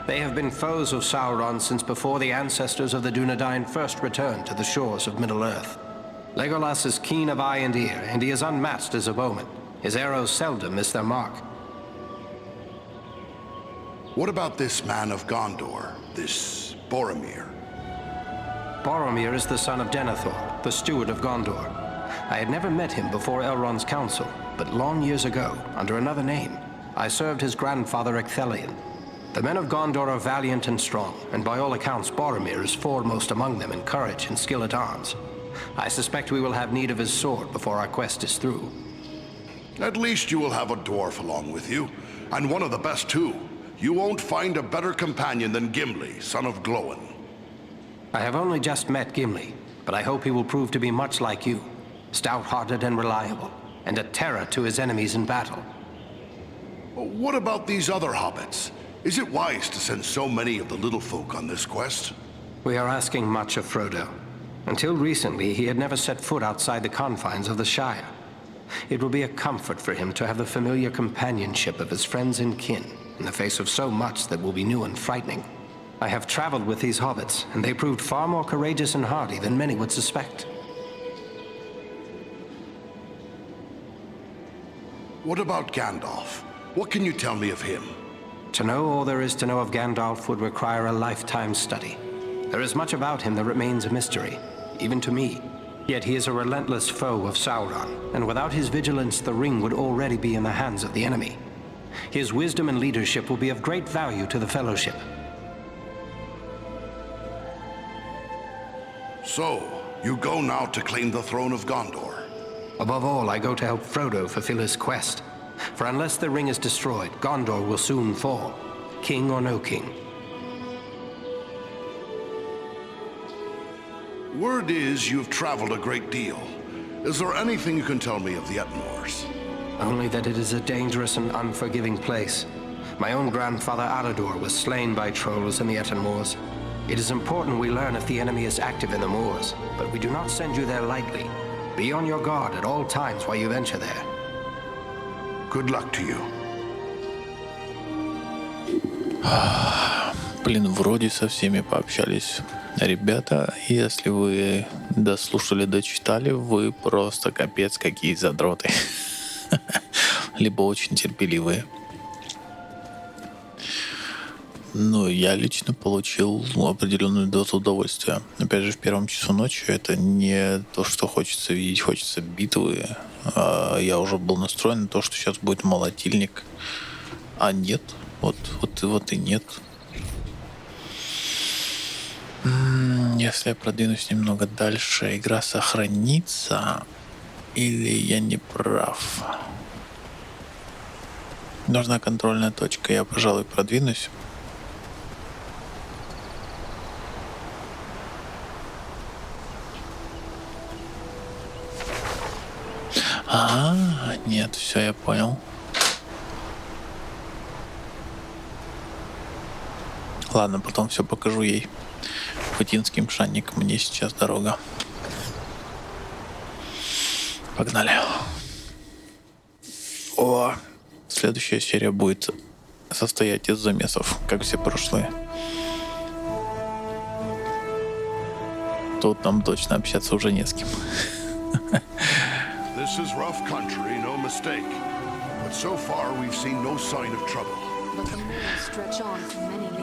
They have been foes of Sauron since before the ancestors of the Dunedain first returned to the shores of Middle-earth. Legolas is keen of eye and ear, and he is unmatched as a bowman. His arrows seldom miss their mark. What about this man of Gondor, this Boromir? Boromir is the son of Denethor, the steward of Gondor. I had never met him before Elrond's council, but long years ago, under another name, I served his grandfather Ecthelion. The men of Gondor are valiant and strong, and by all accounts Boromir is foremost among them in courage and skill at arms. I suspect we will have need of his sword before our quest is through. At least you will have a dwarf along with you, and one of the best too. You won't find a better companion than Gimli, son of Glóin. I have only just met Gimli, but I hope he will prove to be much like you, stout-hearted and reliable, and a terror to his enemies in battle. What about these other hobbits? Is it wise to send so many of the little folk on this quest? We are asking much of Frodo. Until recently, he had never set foot outside the confines of the Shire. It will be a comfort for him to have the familiar companionship of his friends and kin, in the face of so much that will be new and frightening. I have traveled with these hobbits, and they proved far more courageous and hardy than many would suspect. What about Gandalf? What can you tell me of him? To know all there is to know of Gandalf would require a lifetime study. There is much about him that remains a mystery, even to me. Yet he is a relentless foe of Sauron, and without his vigilance, the ring would already be in the hands of the enemy. His wisdom and leadership will be of great value to the Fellowship. So, you go now to claim the throne of Gondor? Above all, I go to help Frodo fulfill his quest. For unless the ring is destroyed, Gondor will soon fall, king or no king. Word is you've traveled a great deal. Is there anything you can tell me of the Ettenmoors? Only that it is a dangerous and unforgiving place. My own grandfather Alador was slain by trolls in the Ettenmoors. It is important we learn if the enemy is active in the moors, but we do not send you there lightly. Be on your guard at all times while you venture there. Good luck to you. Блин, вроде со всеми пообщались. Ребята, если вы дослушали, дочитали, вы просто капец какие задроты. Либо очень терпеливые. Ну, я лично получил определенную дозу удовольствия. Опять же, в первом часу ночи это не то, что хочется видеть, хочется битвы. Я уже был настроен на то, что сейчас будет молотильник. А нет, вот и нет. Если я продвинусь немного дальше, игра сохранится, или я не прав? Нужна контрольная точка, я, пожалуй, продвинусь. Нет, все, я понял. Ладно, потом все покажу ей. Путинский мшанник, мне сейчас дорога. Погнали. Следующая серия будет состоять из замесов, как все прошлые. Тут нам точно общаться уже не с кем. This is rough country, no mistake. But so far we've seen no sign of trouble.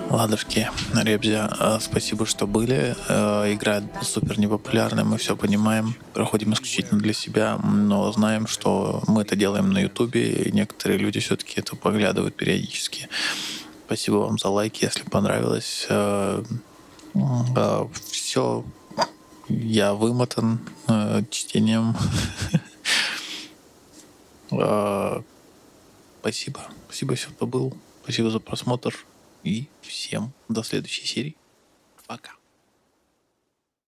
Ладушки, ребзя, спасибо, что были. Игра супер непопулярная, мы все понимаем. Проходим исключительно для себя, но знаем, что мы это делаем на Ютубе, и некоторые люди все-таки это поглядывают периодически. Спасибо вам за лайки, если понравилось. Все, я вымотан чтением. Спасибо, всем, кто был. Спасибо за просмотр. И всем до следующей серии. Пока.